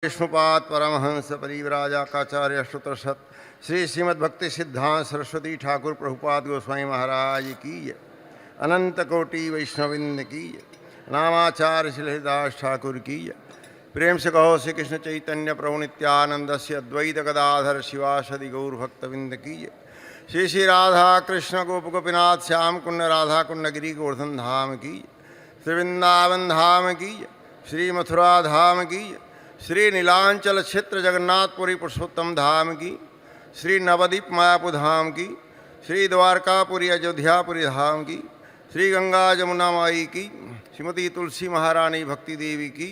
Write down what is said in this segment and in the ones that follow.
विष्णुपाद परमहंस परिव्राजाकाचार्य श्रुतसत श्री श्रीमद्भक्ति सिद्धांत सरस्वती ठाकुर प्रभुपाद गोस्वामी महाराज की अनंत कोटि वैष्णविंद की नामाचार्य श्रीहरिदास ठाकुर की प्रेम से कहो श्री कृष्ण चैतन्य प्रभु नित्यानंद से अद्वैत गदाधर शिवासदि गौर भक्तविंद की श्री श्री राधा कृष्ण गोप गोपीनाथ श्याम कुंड राधा कुंड गिरी गोवर्धन धाम की श्री वृंदावन धाम की श्री मथुरा धाम की श्री नीलांचल क्षेत्र जगन्नाथपुरी पुरुषोत्तम धाम की श्री नवदीप मायापुर धाम की श्री द्वारकापुरी अयोध्यापुरी धाम की श्री गंगा जमुना माई की श्रीमती तुलसी महारानी भक्ति देवी की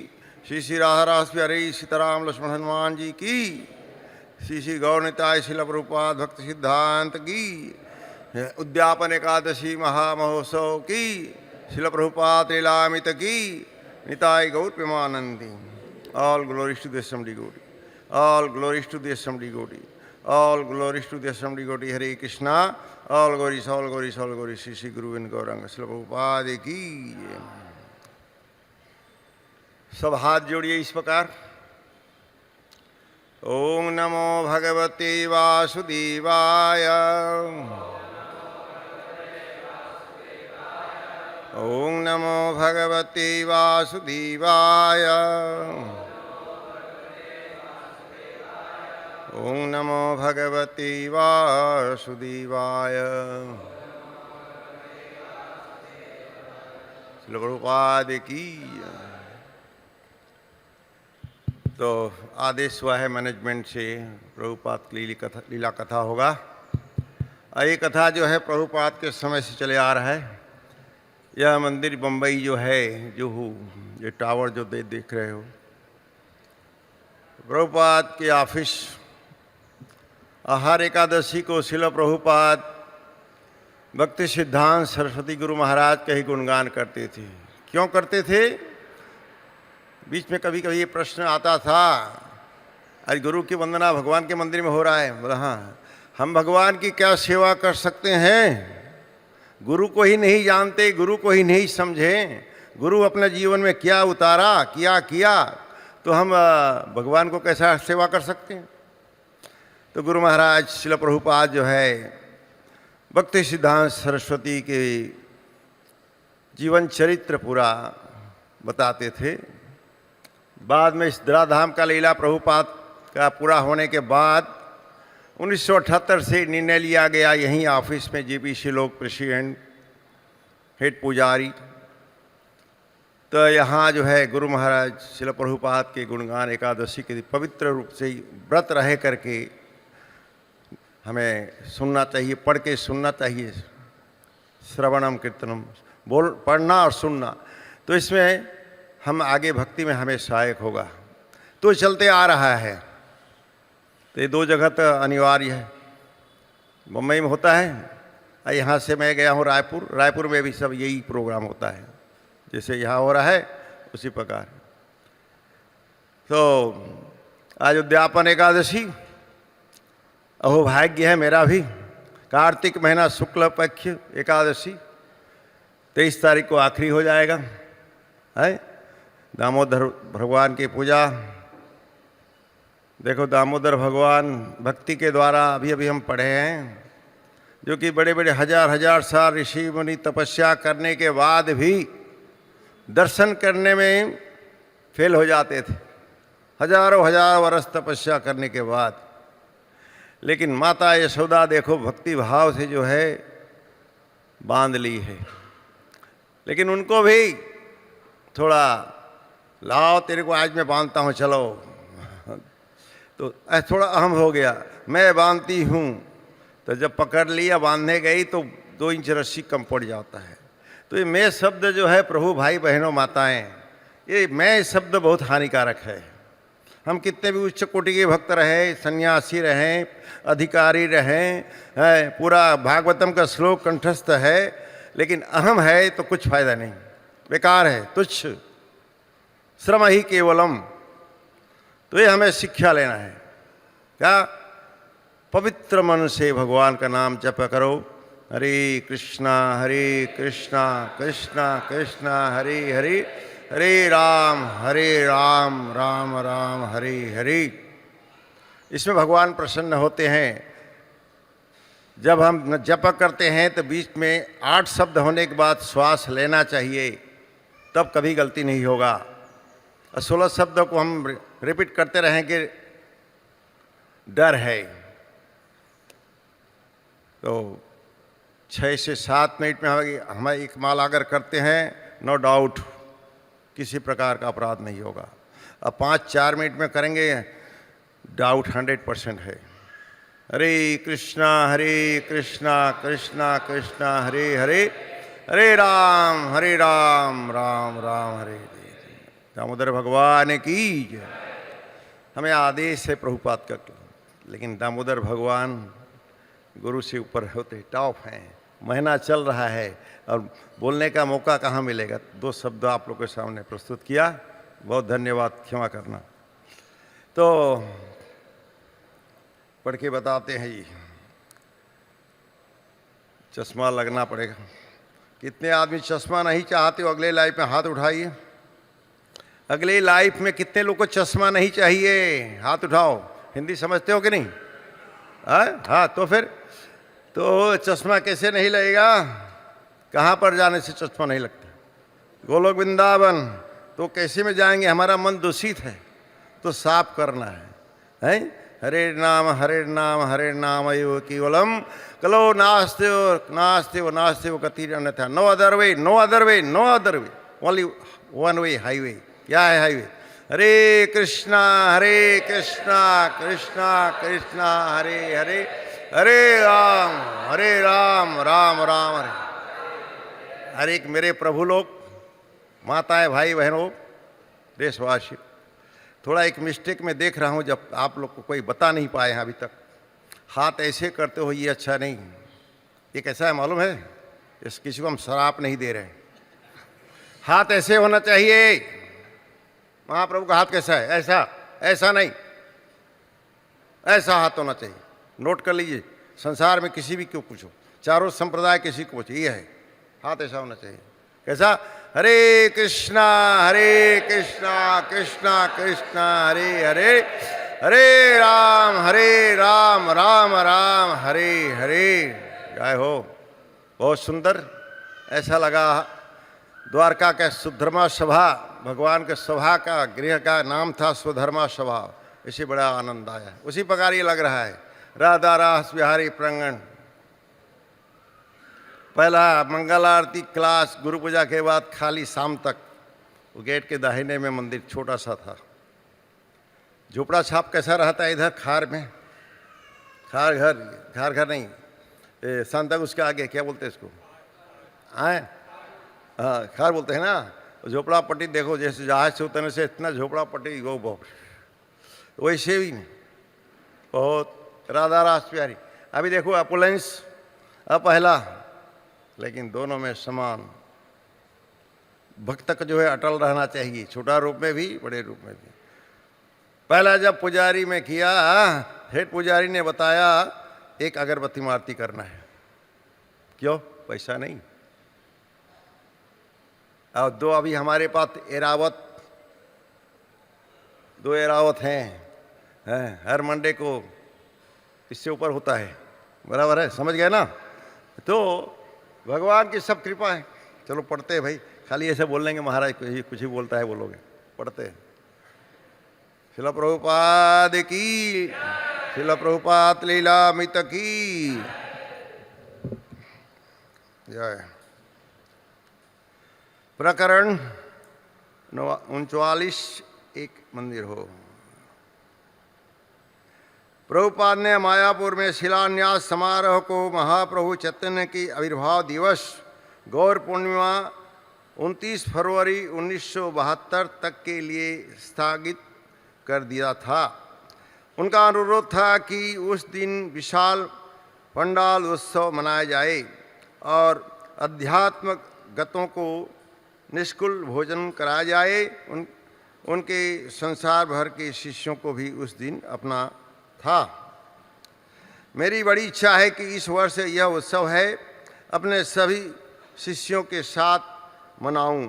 श्री श्री राधा रासपी हरि सीताराम लक्ष्मण हनुमान जी की श्री श्री गौरनिताय शिल प्रभुपाद भक्ति सिद्धांत की उद्यापन एकादशी महामहोत्सव की शिल प्रभुपाद लीलामित की निताय गौर Premanandi. All glories to the Assembly devotee. All glories to the Assembly devotee. All glories to the Assembly devotee. Hare Krishna. All glories, all glories, all glories. Shri Shri Guru and Gauranga Srila Prabhupada की। सब हाथ जोड़िए इस प्रकार। ओम नमो भगवते वासुदेवाय। ओम नमो भगवते वासुदेवाय। ओम नमो भगवते वासुदेवाय। श्रील प्रभुपाद की। तो आदेश हुआ है मैनेजमेंट से प्रभुपाद की लीला कथा होगा। ये कथा जो है प्रभुपाद के समय से चले आ रहा है। यह मंदिर बम्बई जो है ये टावर जो देख रहे हो, प्रभुपाद के ऑफिस हर एकादशी को शिल प्रभुपाद भक्ति सिद्धांत सरस्वती गुरु महाराज का ही गुणगान करते थे। क्यों करते थे? बीच में कभी कभी ये प्रश्न आता था, अरे गुरु की वंदना भगवान के मंदिर में हो रहा है। बोला हाँ, हम भगवान की क्या सेवा कर सकते हैं? गुरु को ही नहीं जानते, गुरु को ही नहीं समझे, गुरु अपने जीवन में क्या उतारा, किया तो हम भगवान को कैसा सेवा कर सकते हैं? तो गुरु महाराज शिल प्रभुपाद जो है भक्ति सिद्धांत सरस्वती के जीवन चरित्र पूरा बताते थे। बाद में इस धराधाम का लीला प्रभुपाद का पूरा होने के बाद 1978 से निर्णय लिया गया यहीं ऑफिस में जेपीसी लोग प्रेसिडेंट हेड पुजारी, तो यहाँ जो है गुरु महाराज शिल प्रभुपाद के गुणगान एकादशी के पवित्र रूप से व्रत रह करके हमें सुनना चाहिए, पढ़ के सुनना चाहिए। श्रवणम कीर्तनम पढ़ना और सुनना, तो इसमें हम आगे भक्ति में हमें सहायक होगा। तो चलते आ रहा है। तो ये दो जगह तो अनिवार्य है। मुंबई में होता है, यहाँ से मैं गया हूँ रायपुर में भी सब यही प्रोग्राम होता है, जैसे यहाँ हो रहा है उसी प्रकार। तो आज उद्यापन एकादशी, अहो भाग्य है मेरा भी। कार्तिक महीना शुक्ल पक्ष एकादशी 23 तारीख को आखिरी हो जाएगा है। दामोदर भगवान की पूजा, देखो दामोदर भगवान भक्ति के द्वारा अभी हम पढ़े हैं, जो कि बड़े बड़े हजार साल ऋषि मुनि तपस्या करने के बाद भी दर्शन करने में फेल हो जाते थे। हजार वर्ष तपस्या करने के बाद, लेकिन माता यशोदा देखो भक्ति भाव से जो है बांध ली है। लेकिन उनको भी थोड़ा लाओ तेरे को आज मैं बांधता हूँ चलो, तो थोड़ा अहम हो गया, मैं बांधती हूँ। तो जब पकड़ लिया बांधने गई तो 2 इंच रस्सी कम पड़ जाता है। तो ये मैं शब्द जो है प्रभु भाई बहनों माताएं, ये मैं शब्द बहुत हानिकारक है। हम कितने भी उच्च कोटि के भक्त रहे, सन्यासी रहें, अधिकारी रहें, पूरा भागवतम का श्लोक कंठस्थ है, लेकिन अहम है तो कुछ फायदा नहीं, बेकार है, तुच्छ, श्रम ही केवलम। तो ये हमें शिक्षा लेना है। क्या? पवित्र मन से भगवान का नाम जप करो। हरे कृष्णा कृष्णा कृष्णा हरे हरे, हरे राम राम राम हरे हरे। इसमें भगवान प्रसन्न होते हैं। जब हम जप करते हैं तो बीच में 8 शब्द होने के बाद श्वास लेना चाहिए, तब कभी गलती नहीं होगा। और 16 शब्दों को हम रिपीट करते रहेंगे, डर है। तो 6 से 7 मिनट में हम एक माला अगर करते हैं, नो डाउट किसी प्रकार का अपराध नहीं होगा। अब 5-4 मिनट में करेंगे, डाउट 100% है। हरे कृष्णा कृष्णा कृष्णा हरे हरे, हरे राम राम राम हरे हरे। दामोदर भगवान की जय। हमें आदेश है प्रभुपाद का, लेकिन दामोदर भगवान गुरु से ऊपर होते, टॉप हैं। महीना चल रहा है और बोलने का मौका कहाँ मिलेगा। 2 शब्द आप लोग के सामने प्रस्तुत किया, बहुत धन्यवाद, क्षमा करना। तो पढ़ के बताते हैं जी। चश्मा लगना पड़ेगा। कितने आदमी चश्मा नहीं चाहते हो? अगले लाइफ में हाथ उठाइए। अगले लाइफ में कितने लोग को चश्मा नहीं चाहिए? हाथ उठाओ। हिंदी समझते हो कि नहीं? हाँ, तो फिर तो चश्मा कैसे नहीं लगेगा? कहाँ पर जाने से चश्मा नहीं लगता? गोलोक वृंदावन। तो कैसे में जाएंगे? हमारा मन दूषित है, तो साफ करना है? हरे नाम एव केवलम कलो नास्ते वो गति अन्यथा। No other way, only one way, highway. क्या है हाईवे? हरे कृष्णा कृष्णा कृष्णा हरे हरे, हरे राम राम हरे। हर एक मेरे प्रभु लोग, माताएं, भाई बहनों, देशवासी, थोड़ा एक मिस्टेक में देख रहा हूं, जब आप लोग को कोई बता नहीं पाए हैं अभी तक। हाथ ऐसे करते हो, ये अच्छा नहीं। ये कैसा है मालूम है? इस किसी को हम शराप नहीं दे रहे हैं। हाथ ऐसे होना चाहिए। महाप्रभु का हाथ कैसा है? ऐसा नहीं, ऐसा हाथ होना चाहिए। नोट कर लीजिए, संसार में किसी भी क्यों पूछो, चारों संप्रदाय किसी को पूछो, ये है हाथ ऐसा होना चाहिए। कैसा? हरे कृष्णा कृष्णा कृष्णा हरे हरे, हरे राम राम हरे हरे। जय हो। बहुत सुंदर। ऐसा लगा द्वारका का सुधर्मा सभा, भगवान के सभा का गृह का नाम था सुधर्मा सभा। इसे बड़ा आनंद आया। उसी प्रकार ये लग रहा है राधा रास बिहारी प्रांगण। पहला मंगल आरती क्लास, गुरु पूजा के बाद खाली शाम तक। वो गेट के दाहिने में मंदिर छोटा सा था। झोपड़ा छाप कैसा रहता है इधर खार में? खार घर नहीं, संतक उसके आगे क्या बोलते हैं इसको? हाँ, खार बोलते हैं ना। झोपड़ा पट्टी देखो, जैसे जहाज से उतरने से इतना झोपड़ा पट्टी गो बहुत, वैसे भी नहीं। बहुत राधा रास प्यारी। अभी देखो अपुलेंस, अब पहला, लेकिन दोनों में समान। भक्त का जो है अटल रहना चाहिए, छोटा रूप में भी बड़े रूप में भी। पहला जब पुजारी में किया, हेड पुजारी ने बताया एक अगरबत्ती आरती करना है। क्यों? पैसा नहीं। और 2 अभी हमारे पास एरावत, 2 एरावत हैं। हर मंडे को इससे ऊपर होता है, बराबर है? समझ गए ना? तो भगवान की सब कृपा है। चलो पढ़ते हैं भाई, खाली ऐसे बोल लेंगे महाराज कुछ ही बोलता है बोलोगे। पढ़ते हैं। शिला प्रभुपाद की, शिला प्रभुपाद लीलामृत की जय। प्रकरण 39 एक मंदिर हो। प्रभुपाद ने मायापुर में शिलान्यास समारोह को महाप्रभु चैतन्य की आविर्भाव दिवस गौर पूर्णिमा 29 फरवरी 1972 तक के लिए स्थगित कर दिया था। उनका अनुरोध था कि उस दिन विशाल पंडाल उत्सव मनाया जाए और अध्यात्म गतों को निष्कुल भोजन कराया जाए। उनके संसार भर के शिष्यों को भी उस दिन अपना था। मेरी बड़ी इच्छा है कि इस वर्ष यह उत्सव है अपने सभी शिष्यों के साथ मनाऊं।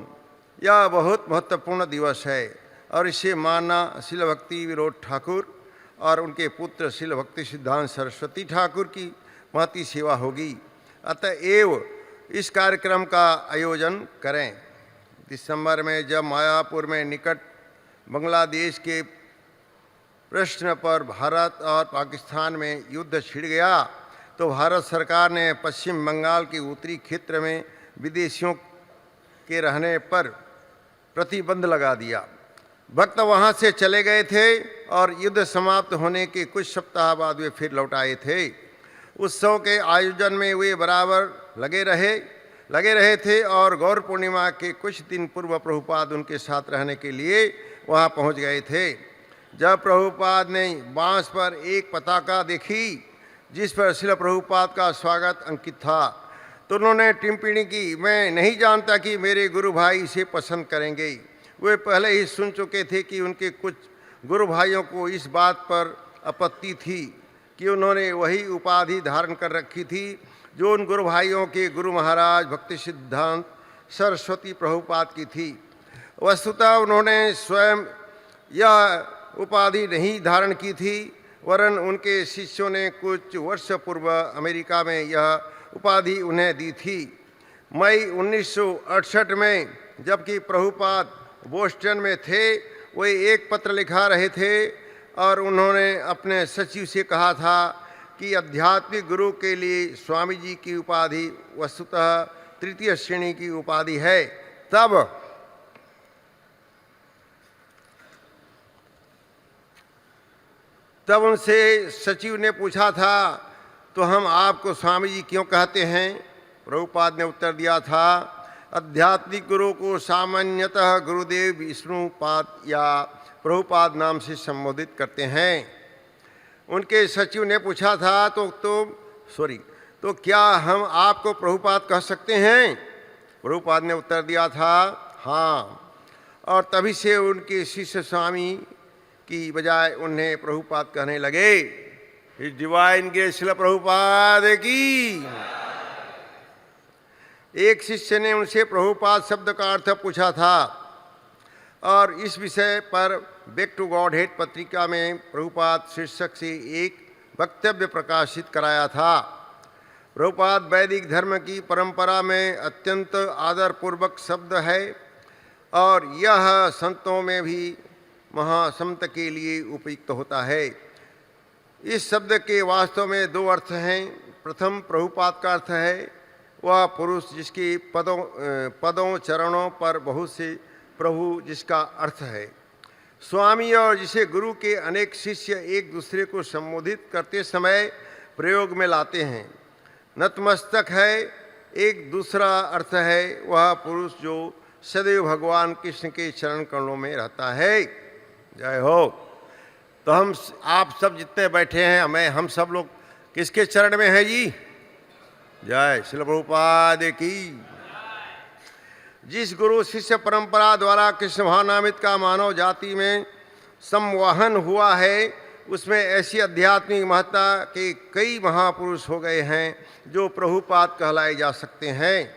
यह बहुत महत्वपूर्ण दिवस है और इसे मानना श्रील भक्ति विनोद ठाकुर और उनके पुत्र श्रील भक्ति सिद्धांत सरस्वती ठाकुर की महती सेवा होगी। अतएव इस कार्यक्रम का आयोजन करें। दिसंबर में जब मायापुर में निकट बांग्लादेश के प्रश्न पर भारत और पाकिस्तान में युद्ध छिड़ गया तो भारत सरकार ने पश्चिम बंगाल के उत्तरी क्षेत्र में विदेशियों के रहने पर प्रतिबंध लगा दिया। भक्त वहां से चले गए थे और युद्ध समाप्त होने के कुछ सप्ताह बाद वे फिर लौट आए थे। उत्सव के आयोजन में वे बराबर लगे रहे थे और गौर पूर्णिमा के कुछ दिन पूर्व प्रभुपाद उनके साथ रहने के लिए वहां पहुंच गए थे। जब प्रभुपाद ने बांस पर एक पताका देखी जिस पर श्रील प्रभुपाद का स्वागत अंकित था तो उन्होंने टिप्पणी की, मैं नहीं जानता कि मेरे गुरु भाई इसे पसंद करेंगे। वे पहले ही सुन चुके थे कि उनके कुछ गुरु भाइयों को इस बात पर आपत्ति थी कि उन्होंने वही उपाधि धारण कर रखी थी जो उन गुरु भाइयों के गुरु महाराज भक्ति सिद्धांत सरस्वती प्रभुपाद की थी। वस्तुतः उन्होंने स्वयं यह उपाधि नहीं धारण की थी, वरन उनके शिष्यों ने कुछ वर्ष पूर्व अमेरिका में यह उपाधि उन्हें दी थी। मई 1968 में जबकि प्रभुपाद बोस्टन में थे, वे एक पत्र लिखा रहे थे और उन्होंने अपने सचिव से कहा था कि आध्यात्मिक गुरु के लिए स्वामी जी की उपाधि वस्तुतः तृतीय श्रेणी की उपाधि है। तब उनसे सचिव ने पूछा था, तो हम आपको स्वामी जी क्यों कहते हैं? प्रभुपाद ने उत्तर दिया था, आध्यात्मिक गुरु को सामान्यतः गुरुदेव विष्णुपाद या प्रभुपाद नाम से संबोधित करते हैं। उनके सचिव ने पूछा था, तो क्या हम आपको प्रभुपाद कह सकते हैं? प्रभुपाद ने उत्तर दिया था, हाँ। और तभी से उनके शिष्य स्वामी की बजाय उन्हें प्रभुपाद कहने लगे। इस डिवाइन ग्रेस श्रील प्रभुपाद की। एक शिष्य ने उनसे प्रभुपाद शब्द का अर्थ पूछा था और इस विषय पर बैक टू गॉड हेड पत्रिका में प्रभुपाद शीर्षक से एक वक्तव्य प्रकाशित कराया था। प्रभुपाद वैदिक धर्म की परंपरा में अत्यंत आदरपूर्वक शब्द है और यह संतों में भी महासंत के लिए उपयुक्त होता है। इस शब्द के वास्तव में दो अर्थ हैं। प्रथम प्रभुपाद का अर्थ है वह पुरुष जिसके पदों चरणों पर बहुत से प्रभु जिसका अर्थ है स्वामी, और जिसे गुरु के अनेक शिष्य एक दूसरे को संबोधित करते समय प्रयोग में लाते हैं। नतमस्तक है एक दूसरा अर्थ है वह पुरुष जो सदैव भगवान कृष्ण के चरण कमलों में रहता है। जय हो। तो आप सब जितने बैठे हैं, हम सब लोग किसके चरण में हैं जी? जय श्रील प्रभुपाद की। जिस गुरु शिष्य परंपरा द्वारा कृष्ण भावनामृत का मानव जाति में संवहन हुआ है, उसमें ऐसी आध्यात्मिक महत्ता के कई महापुरुष हो गए हैं जो प्रभुपाद कहलाए जा सकते हैं।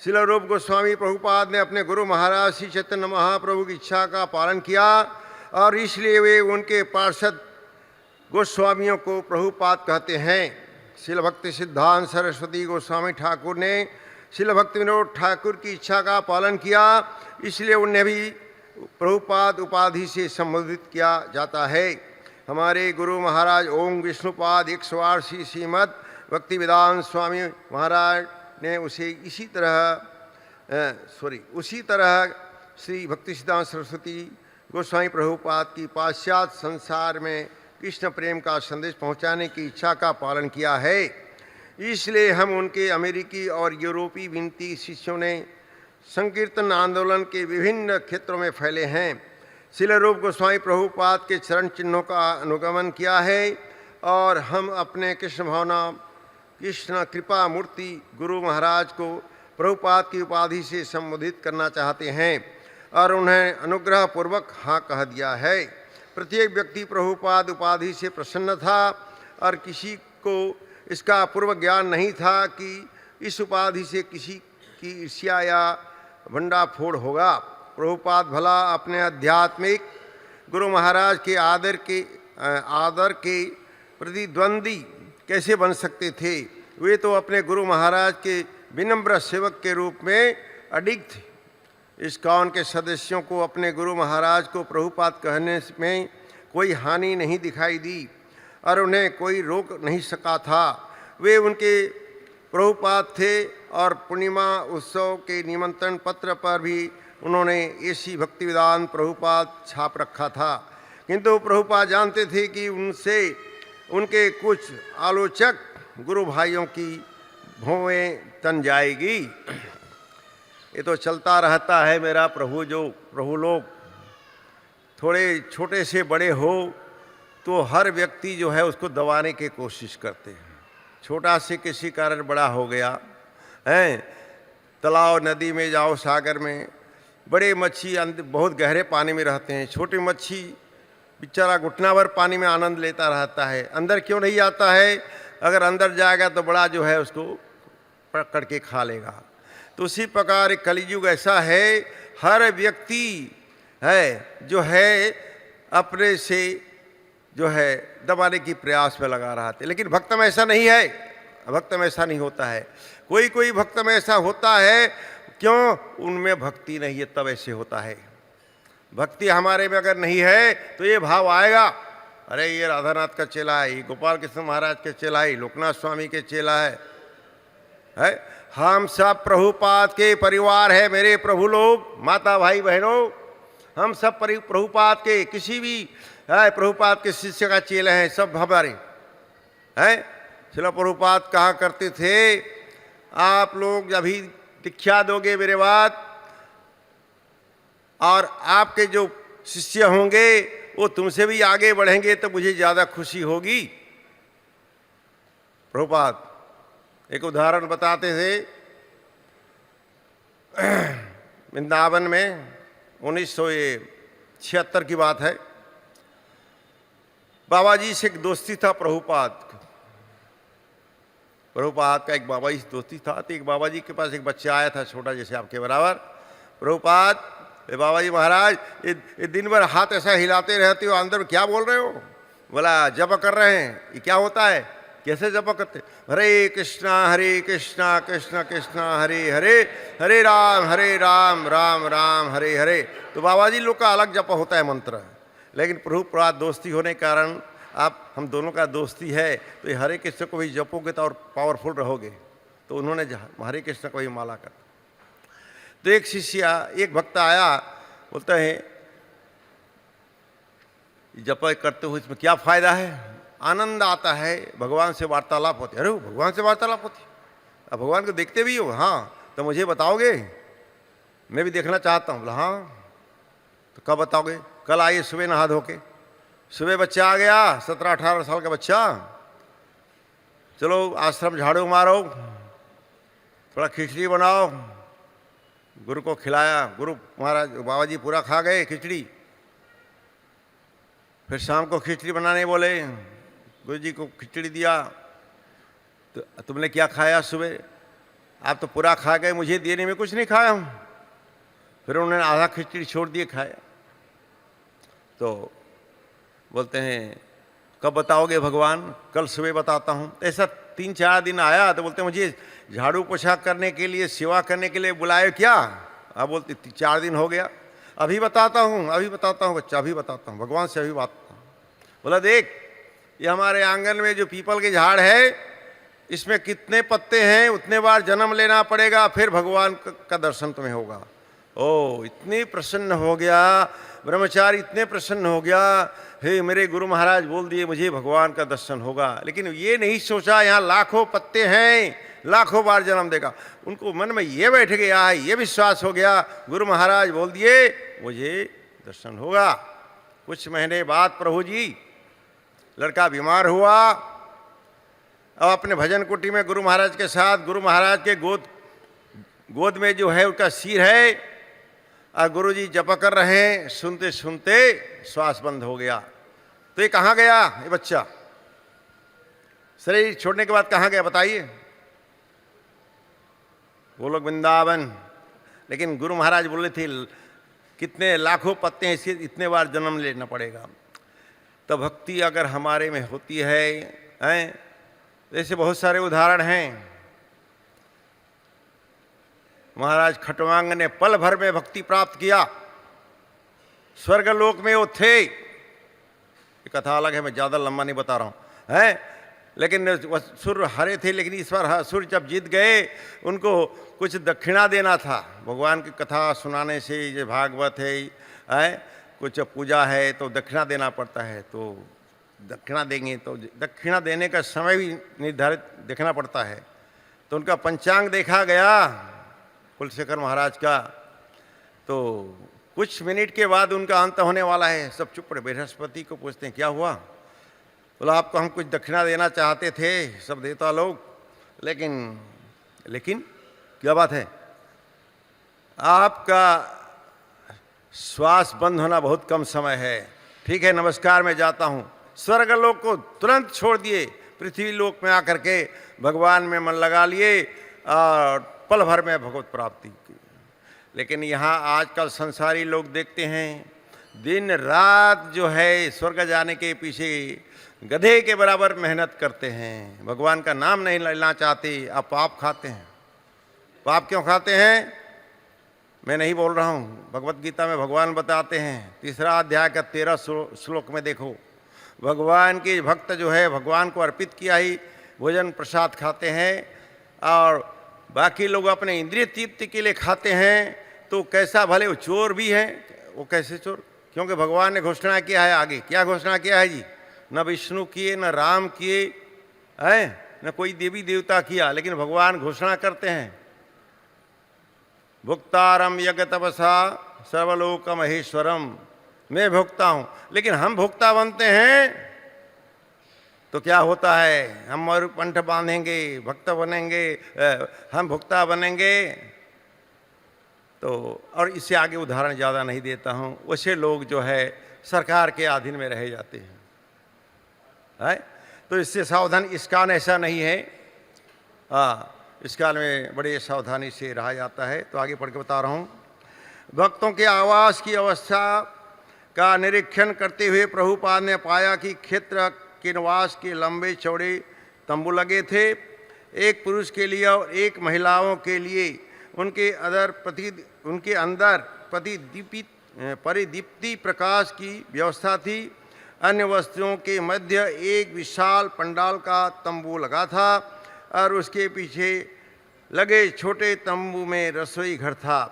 श्रील रूप गोस्वामी प्रभुपाद ने अपने गुरु महाराज श्री चैतन्य महाप्रभु की इच्छा का पालन किया और इसलिए वे उनके पार्षद गोस्वामियों को प्रभुपाद कहते हैं। श्रील भक्ति सिद्धांत सरस्वती गोस्वामी ठाकुर ने श्रील भक्ति विनोद ठाकुर की इच्छा का पालन किया, इसलिए उन्हें भी प्रभुपाद उपाधि से संबोधित किया जाता है। हमारे गुरु महाराज ओम विष्णुपाद 108 श्रीमद् भक्ति वेदांत स्वामी महाराज ने उसे उसी तरह श्री भक्ति सिद्धांत सरस्वती गोस्वामी प्रभुपाद की पाश्चात्य संसार में कृष्ण प्रेम का संदेश पहुंचाने की इच्छा का पालन किया है। इसलिए हम उनके अमेरिकी और यूरोपीय विनती शिष्यों ने संकीर्तन आंदोलन के विभिन्न क्षेत्रों में फैले हैं। श्रील रूप गोस्वामी प्रभुपाद के चरण चिन्हों का अनुगमन किया है और हम अपने कृष्ण कृपा मूर्ति गुरु महाराज को प्रभुपाद की उपाधि से संबोधित करना चाहते हैं और उन्हें अनुग्रह पूर्वक हाँ कह दिया है। प्रत्येक व्यक्ति प्रभुपाद उपाधि से प्रसन्न था और किसी को इसका पूर्व ज्ञान नहीं था कि इस उपाधि से किसी की ईर्ष्या या भंडाफोड़ होगा। प्रभुपाद भला अपने आध्यात्मिक गुरु महाराज के आदर के प्रतिद्वंदी कैसे बन सकते थे? वे तो अपने गुरु महाराज के विनम्र सेवक के रूप में अडिग थे। इस्कॉन के सदस्यों को अपने गुरु महाराज को प्रभुपाद कहने में कोई हानि नहीं दिखाई दी और उन्हें कोई रोक नहीं सका था। वे उनके प्रभुपाद थे और पूर्णिमा उत्सव के निमंत्रण पत्र पर भी उन्होंने ऐसी भक्ति वेदांत प्रभुपाद छाप रखा था। किंतु प्रभुपाद जानते थे कि उनसे उनके कुछ आलोचक गुरु भाइयों की भौवें तन जाएगी। ये तो चलता रहता है मेरा प्रभु। जो प्रभु लोग थोड़े छोटे से बड़े हो तो हर व्यक्ति जो है उसको दबाने की कोशिश करते हैं। छोटा से किसी कारण बड़ा हो गया है, तालाब नदी में जाओ, सागर में बड़े मच्छी बहुत गहरे पानी में रहते हैं, छोटी मच्छी बेचारा घुटना भर पानी में आनंद लेता रहता है, अंदर क्यों नहीं आता है? अगर अंदर जाएगा तो बड़ा जो है उसको पकड़ के खा लेगा। तो उसी प्रकार कलयुग ऐसा है, हर व्यक्ति है जो है अपने से जो है दबाने की प्रयास में लगा रहा था। लेकिन भक्त में ऐसा नहीं है, भक्त में ऐसा नहीं होता है। कोई कोई भक्त में ऐसा होता है, क्यों? उनमें भक्ति नहीं है तब ऐसे होता है। भक्ति हमारे में अगर नहीं है तो ये भाव आएगा, अरे ये राधानाथ का चेला है, ये गोपाल कृष्ण महाराज के चेला है, लोकनाथ स्वामी के चेला है? हम सब प्रभुपाद के परिवार है मेरे प्रभु लोग, माता भाई बहनों, हम सब प्रभुपाद के किसी भी प्रभुपाद के शिष्य का चेले हैं, सब हमारे हैं। श्रील प्रभुपाद कहा करते थे, आप लोग अभी दीक्षा दोगे मेरे बाद और आपके जो शिष्य होंगे वो तुमसे भी आगे बढ़ेंगे तो मुझे ज़्यादा खुशी होगी। प्रभुपाद एक उदाहरण बताते थे, वृंदावन में 1976 की बात है, बाबा जी से एक दोस्ती था प्रभुपाद का एक बाबा जी से दोस्ती था। तो एक बाबा जी के पास एक बच्चा आया था छोटा जैसे आपके बराबर। प्रभुपाद, बाबा जी महाराज ये दिन भर हाथ ऐसा हिलाते रहते हो, अंदर क्या बोल रहे हो? बोला जप कर रहे हैं। ये क्या होता है? कैसे जप करते? हरे कृष्णा कृष्ण कृष्ण हरे हरे, हरे राम राम राम हरे हरे। तो बाबा जी लोग का अलग जप होता है मंत्र, लेकिन प्रभुपाद दोस्ती होने के कारण आप हम दोनों का दोस्ती है तो ये हरे कृष्ण को भी जपोगे तो और पावरफुल रहोगे। तो उन्होंने हरे कृष्ण को ही माला कर। तो एक भक्त आया, बोलता है जप करते हुए इसमें क्या फायदा है? आनंद आता है, भगवान से वार्तालाप होती है। अरे भगवान से वार्तालाप होती है? अब भगवान को देखते भी हो? हाँ। तो मुझे बताओगे? मैं भी देखना चाहता हूँ। बोला हाँ। तो कब बताओगे? कल आइए सुबह नहा धो के। सुबह बच्चा आ गया, 17-18 साल का बच्चा, चलो आश्रम झाड़ू मारो, थोड़ा खिचड़ी बनाओ, गुरु को खिलाया। गुरु महाराज बाबा जी पूरा खा गए खिचड़ी। फिर शाम को खिचड़ी बनाने बोले, गुरु जी को खिचड़ी दिया। तो तुमने क्या खाया सुबह? आप तो पूरा खा गए, मुझे देने में कुछ नहीं खाया हूँ। फिर उन्होंने आधा खिचड़ी छोड़ दिए खाया। तो बोलते हैं कब बताओगे भगवान? कल सुबह बताता हूँ। ऐसा 3-4 दिन आया तो बोलते हैं मुझे झाड़ू पोछा करने के लिए, सेवा करने के लिए बुलाए क्या? आप बोलते 4 दिन हो गया, अभी बताता हूँ बच्चा, अभी बताता हूँ, भगवान से अभी बात। बोला देख, ये हमारे आंगन में जो पीपल के झाड़ है, इसमें कितने पत्ते हैं, उतने बार जन्म लेना पड़ेगा, फिर भगवान का दर्शन तुम्हें होगा। ओ इतनी प्रसन्न हो गया ब्रह्मचारी, इतने प्रसन्न हो गया, हे मेरे गुरु महाराज बोल दिए मुझे भगवान का दर्शन होगा। लेकिन ये नहीं सोचा यहाँ लाखों पत्ते हैं, लाखों बार जन्म देगा। उनको मन में ये बैठ गया है, ये विश्वास हो गया, गुरु महाराज बोल दिए मुझे दर्शन होगा। कुछ महीने बाद प्रभु जी लड़का बीमार हुआ। अब अपने भजन कुटी में गुरु महाराज के साथ, गुरु महाराज के गोद में जो है उसका सिर है और गुरु जी जप कर रहे हैं। सुनते सुनते श्वास बंद हो गया। तो ये कहाँ गया ये बच्चा? शरीर छोड़ने के बाद कहाँ गया बताइए? वो लोग वृंदावन। लेकिन गुरु महाराज बोले थे कितने लाखों पत्ते हैं, इसके इतने बार जन्म लेना पड़ेगा। तो भक्ति अगर हमारे में होती है, ऐसे बहुत सारे उदाहरण हैं। महाराज खटवांग ने पल भर में भक्ति प्राप्त किया, स्वर्गलोक में वो थे। ये कथा अलग है, मैं ज़्यादा लंबा नहीं बता रहा हूँ, लेकिन असुर हारे थे, लेकिन इस बार असुर जब जीत गए उनको कुछ दक्षिणा देना था। भगवान की कथा सुनाने से, ये भागवत है, कुछ पूजा है तो दक्षिणा देना पड़ता है, तो दक्षिणा देंगे तो दक्षिणा देने का समय भी निर्धारित देखना पड़ता है। तो उनका पंचांग देखा गया कुलशेखर महाराज का, तो कुछ मिनट के बाद उनका अंत होने वाला है। सब चुप रहे। बृहस्पति को पूछते हैं क्या हुआ? बोला आपको हम कुछ दक्षिणा देना चाहते थे, सब देवता लोग, लेकिन क्या बात है? आपका श्वास बंद होना बहुत कम समय है। ठीक है, नमस्कार, मैं जाता हूँ। स्वर्गलोक को तुरंत छोड़ दिए, पृथ्वी लोक में आकर के भगवान में मन लगा लिए और पल भर में भगवत प्राप्ति की। लेकिन यहाँ आजकल संसारी लोग देखते हैं दिन रात जो है स्वर्ग जाने के पीछे गधे के बराबर मेहनत करते हैं, भगवान का नाम नहीं लेना चाहते। आप पाप खाते हैं। पाप क्यों खाते हैं? मैं नहीं बोल रहा हूँ, भगवत गीता में भगवान बताते हैं, 3 अध्याय का 13 श्लोक में देखो। भगवान के भक्त जो है भगवान को अर्पित किया ही भोजन प्रसाद खाते हैं, और बाकी लोग अपने इंद्रिय तृप्ति के लिए खाते हैं। तो कैसा, भले वो चोर भी हैं, वो कैसे चोर? क्योंकि भगवान ने घोषणा किया है। आगे क्या घोषणा किया है जी? न विष्णु किए, न राम किए, न कोई देवी देवता किया, लेकिन भगवान घोषणा करते हैं भुक्तारम यज्ञ तपसा सर्वलोक महेश्वरम, मैं भोक्ता हूँ। लेकिन हम भोक्ता बनते हैं तो क्या होता है? हम मयूरकंठ बांधेंगे, भक्त बनेंगे, हम भोक्ता बनेंगे। तो और इससे आगे उदाहरण ज़्यादा नहीं देता हूँ। वैसे लोग जो है सरकार के अधीन में रह जाते हैं, तो इससे सावधान। इस काल ऐसा नहीं है, इस काल में बड़े सावधानी से रहा जाता है। तो आगे पढ़ के बता रहा हूँ। भक्तों के आवास की अवस्था का निरीक्षण करते हुए प्रभुपाद ने पाया कि क्षेत्र के निवास के लंबे चौड़े तंबू लगे थे, एक पुरुष के लिए और एक महिलाओं के लिए। उनके अंदर परिदीप्ति प्रकाश की व्यवस्था थी। अन्य वस्तुओं के मध्य एक विशाल पंडाल का तंबू लगा था और उसके पीछे लगे छोटे तंबू में रसोई घर था।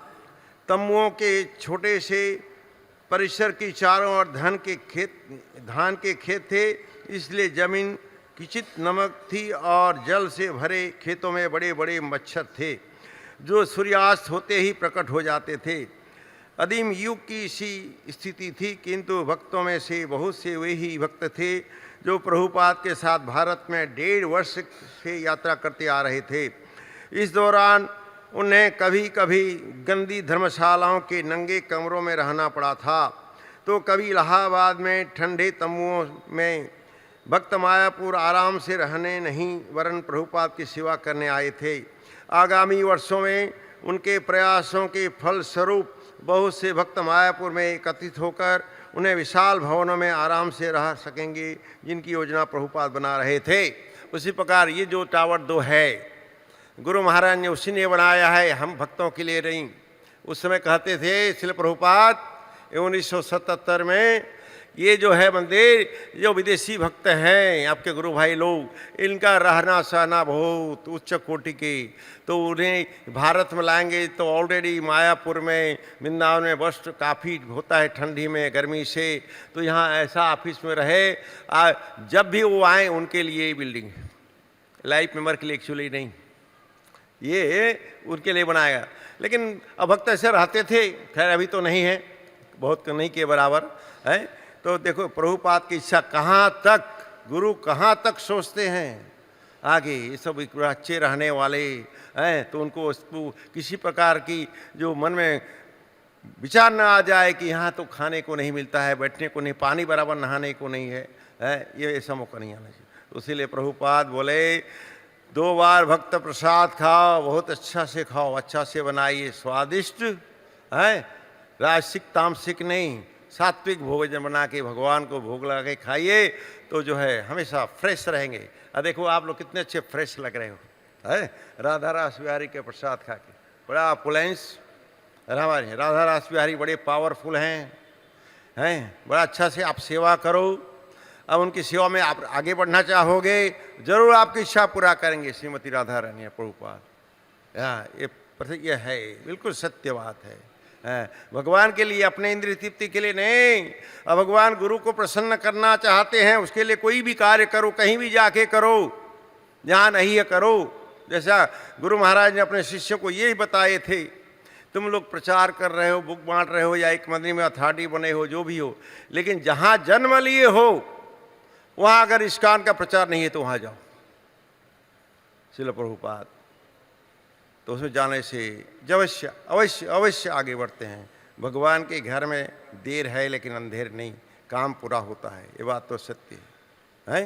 तंबुओं के छोटे से परिसर की चारों ओर धान के खेत थे, इसलिए जमीन किंचित नमक थी और जल से भरे खेतों में बड़े बड़े मच्छर थे जो सूर्यास्त होते ही प्रकट हो जाते थे। अदीम युग की सी स्थिति थी, किंतु भक्तों में से बहुत से वे ही भक्त थे जो प्रभुपाद के साथ भारत में 1.5 वर्ष से यात्रा करते आ रहे थे। इस दौरान उन्हें कभी कभी गंदी धर्मशालाओं के नंगे कमरों में रहना पड़ा था, तो कभी इलाहाबाद में ठंडे तंबुओं में। भक्त मायापुर आराम से रहने नहीं वरन प्रभुपाद की सेवा करने आए थे। आगामी वर्षों में उनके प्रयासों के फल स्वरूप बहुत से भक्त मायापुर में एकत्रित होकर उन्हें विशाल भवनों में आराम से रह सकेंगे, जिनकी योजना प्रभुपाद बना रहे थे। उसी प्रकार ये जो टावर 2 है, गुरु महाराज ने उसी ने बनाया है, हम भक्तों के लिए नहीं। उस समय कहते थे श्रील प्रभुपाद 1977 में, ये जो है मंदिर, जो विदेशी भक्त हैं आपके गुरु भाई लोग, इनका रहना सहना बहुत उच्च कोटि के, तो उन्हें भारत में लाएंगे। तो ऑलरेडी मायापुर में, वृंदावन में वस्त्र काफ़ी होता है ठंडी में, गर्मी से, तो यहाँ ऐसा ऑफिस में रहे। जब भी वो आए उनके लिए बिल्डिंग, लाइफ मेंबर के लिए एक्चुअली नहीं, ये उनके लिए बनाएगा। लेकिन अब भक्त ऐसे रहते थे, खैर अभी तो नहीं है, बहुत नहीं के बराबर है। तो देखो प्रभुपाद की इच्छा कहाँ तक, गुरु कहाँ तक सोचते हैं आगे। ये सब अच्छे रहने वाले हैं, तो उनको किसी प्रकार की जो मन में विचार न आ जाए कि यहाँ तो खाने को नहीं मिलता है, बैठने को नहीं, पानी बराबर नहाने को नहीं है, ये ऐसा मौका नहीं आना चाहिए। तो इसीलिए प्रभुपाद बोले 2 बार भक्त प्रसाद खाओ, बहुत अच्छा से खाओ, अच्छा से बनाइए, स्वादिष्ट है, राजसिक तामसिक नहीं, सात्विक भोजन बना के भगवान को भोग लगा के खाइए, तो जो है हमेशा फ्रेश रहेंगे। देखो आप लोग कितने अच्छे फ्रेश लग रहे हो, है राधा रास बिहारी के प्रसाद खा के, बड़ा अपुलेंस। हमारे राधा रास बिहारी बड़े पावरफुल हैं, बड़ा अच्छा से आप सेवा करो। अब उनकी सेवा में आप आगे बढ़ना चाहोगे, जरूर आपकी इच्छा पूरा करेंगे श्रीमती राधा रानी प्रभुपाद। ये है बिल्कुल सत्य बात है। भगवान के लिए, अपने इंद्रिय तृप्ति के लिए नहीं, अब भगवान गुरु को प्रसन्न करना चाहते हैं, उसके लिए कोई भी कार्य करो, कहीं भी जाके करो, जहाँ नहीं है करो। जैसा गुरु महाराज ने अपने शिष्यों को यही बताए थे, तुम लोग प्रचार कर रहे हो, बुक बांट रहे हो, या एक मंदिर में अथॉरिटी बने हो, जो भी हो, लेकिन जहाँ जन्म लिए हो वहाँ अगर इस्कॉन का प्रचार नहीं है तो वहाँ जाओ, श्रील प्रभुपाद। तो उसमें जाने से अवश्य अवश्य अवश्य आगे बढ़ते हैं। भगवान के घर में देर है लेकिन अंधेर नहीं, काम पूरा होता है, ये बात तो सत्य है।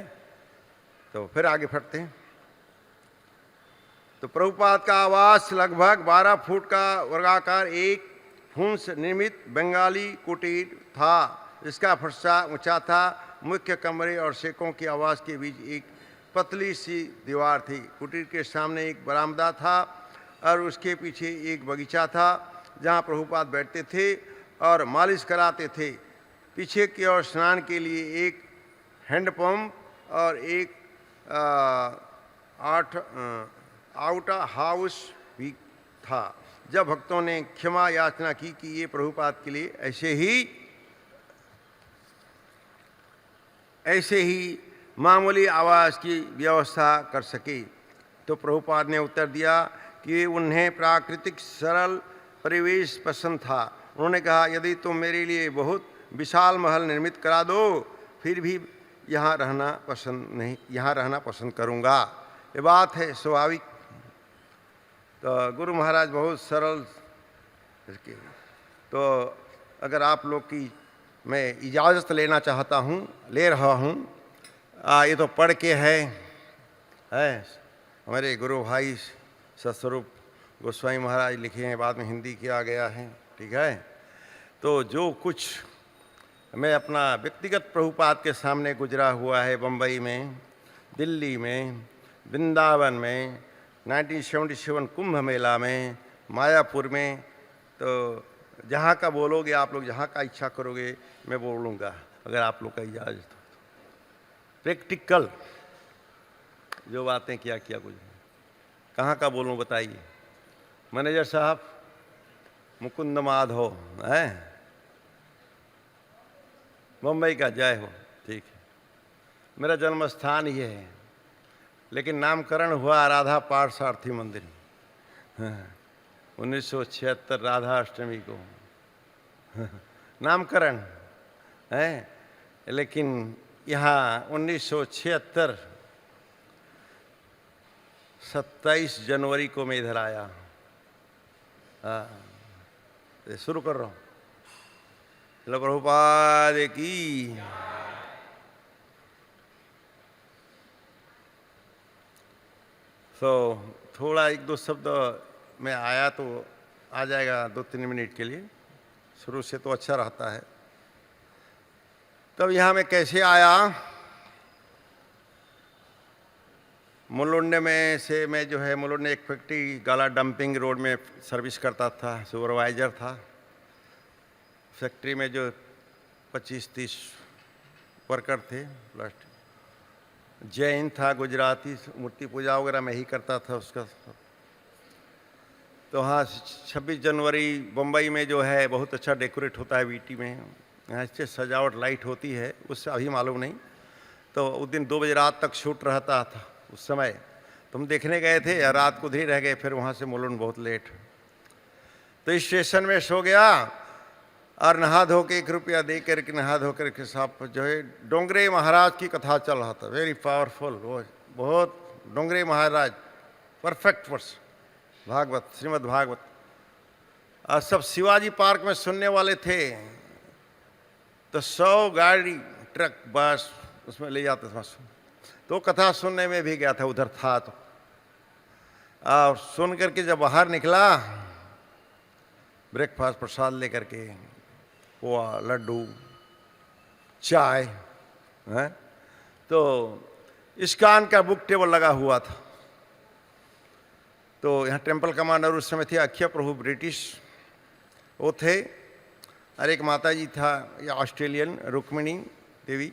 तो फिर आगे बढ़ते हैं। तो प्रभुपाद का आवास लगभग 12 फुट का वर्गाकार एक फूंस निर्मित बंगाली कुटीर था, जिसका फर्शा ऊंचा था। मुख्य कमरे और सेकों की आवास के बीच एक पतली सी दीवार थी। कुटीर के सामने एक बरामदा था और उसके पीछे एक बगीचा था, जहां प्रभुपाद बैठते थे और मालिश कराते थे। पीछे की ओर स्नान के लिए एक हैंडपंप और एक आउट हाउस भी था। जब भक्तों ने क्षमा याचना की कि ये प्रभुपाद के लिए ऐसे ही मामूली आवास की व्यवस्था कर सके, तो प्रभुपाद ने उत्तर दिया कि उन्हें प्राकृतिक सरल परिवेश पसंद था। उन्होंने कहा, यदि तुम मेरे लिए बहुत विशाल महल निर्मित करा दो, फिर भी यहाँ रहना पसंद करूँगा। ये बात है स्वाभाविक। तो गुरु महाराज बहुत सरल। तो अगर आप लोग की मैं इजाज़त लेना चाहता हूँ, ले रहा हूँ। ये तो पढ़ के है हमारे गुरु भाई सतस्वरूप गोस्वामी महाराज लिखे हैं, बाद में हिंदी किया गया है, ठीक है। तो जो कुछ मैं अपना व्यक्तिगत प्रभुपाद के सामने गुजरा हुआ है, बम्बई में, दिल्ली में, वृंदावन में, 1977 कुंभ मेला में, मायापुर में, तो जहाँ का बोलोगे आप लोग, जहाँ का इच्छा करोगे मैं बोलूँगा, अगर आप लोग का इजाज़त हो। प्रैक्टिकल जो बातें किया कुछ, कहाँ का बोलूँ बताइए। मैनेजर साहब मुकुंद माधव है, मुंबई का, जय हो, ठीक है। मेरा जन्म स्थान ये है, लेकिन नामकरण हुआ राधा पार्थसारथी मंदिर 1976 राधा अष्टमी को नामकरण है, लेकिन यहाँ 1976 27 जनवरी को मैं इधर आया। शुरू कर रहा हूँ। चलो प्रभुपाद की। तो थोड़ा 1-2 शब्द में आया तो आ जाएगा 2-3 मिनट के लिए, शुरू से तो अच्छा रहता है। तब यहाँ मैं कैसे आया, मुलुंड में से मैं जो है, मुलुंड एक फैक्ट्री गाला डंपिंग रोड में सर्विस करता था, सुपरवाइज़र था। फैक्ट्री में जो 25-30 वर्कर थे, प्लस जैन था, गुजराती, मूर्ति पूजा वगैरह मैं ही करता था उसका। तो हाँ, 26 जनवरी बम्बई में जो है बहुत अच्छा डेकोरेट होता है वीटी में, यहाँ से सजावट लाइट होती है, उससे अभी मालूम नहीं। तो उस दिन 2 बजे रात तक शूट रहता था उस समय। तुम देखने गए थे या रात को उधर ही रह गए, फिर वहाँ से मुलुंड बहुत लेट। तो स्टेशन में सो गया और नहा धो के 1 रुपया दे करके नहा धो करके साहब जो है डोंगरे महाराज की कथा चल रहा था, वेरी पावरफुल, वो बहुत डोंगरे महाराज परफेक्ट वर्स भागवत, श्रीमद् भागवत। और सब शिवाजी पार्क में सुनने वाले थे, तो 100 गाड़ी ट्रक बस उसमें ले जाते थे। तो कथा सुनने में भी गया था, उधर था। तो और सुन करके जब बाहर निकला, ब्रेकफास्ट प्रसाद लेकर के, पोहा, लड्डू, चाय है, तो इस्कॉन का बुक टेबल लगा हुआ था। तो यहाँ टेम्पल कमांडर उस समय थे अक्षय प्रभु, ब्रिटिश वो थे, और एक माता जी था या ऑस्ट्रेलियन, रुक्मिणी देवी,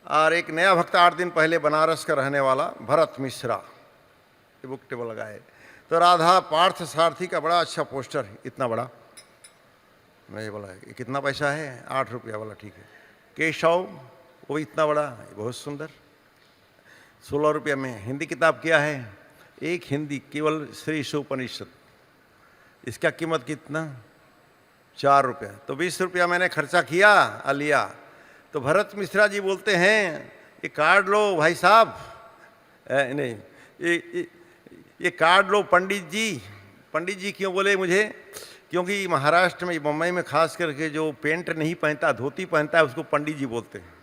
और एक नया भक्त 8 दिन पहले बनारस का रहने वाला भरत मिश्रा, ये बुक टेबल लगाए। तो राधा पार्थ सारथी का बड़ा अच्छा पोस्टर है, इतना बड़ा। मैं ये बोला ये कितना पैसा है? 8 रुपया। बोला ठीक है। केशव, वो इतना बड़ा, बहुत सुंदर, 16 रुपया में। हिंदी किताब क्या है? एक हिंदी केवल श्री उपनिषद, इसका कीमत कितना? 4 रुपया। तो 20 रुपया मैंने खर्चा किया और लिया। तो भरत मिश्रा जी बोलते हैं ये कार्ड लो भाई साहब, नहीं ये कार्ड लो पंडित जी। पंडित जी क्यों बोले मुझे? क्योंकि महाराष्ट्र में, मुंबई में खास करके जो पेंट नहीं पहनता, धोती पहनता है, उसको पंडित जी बोलते हैं।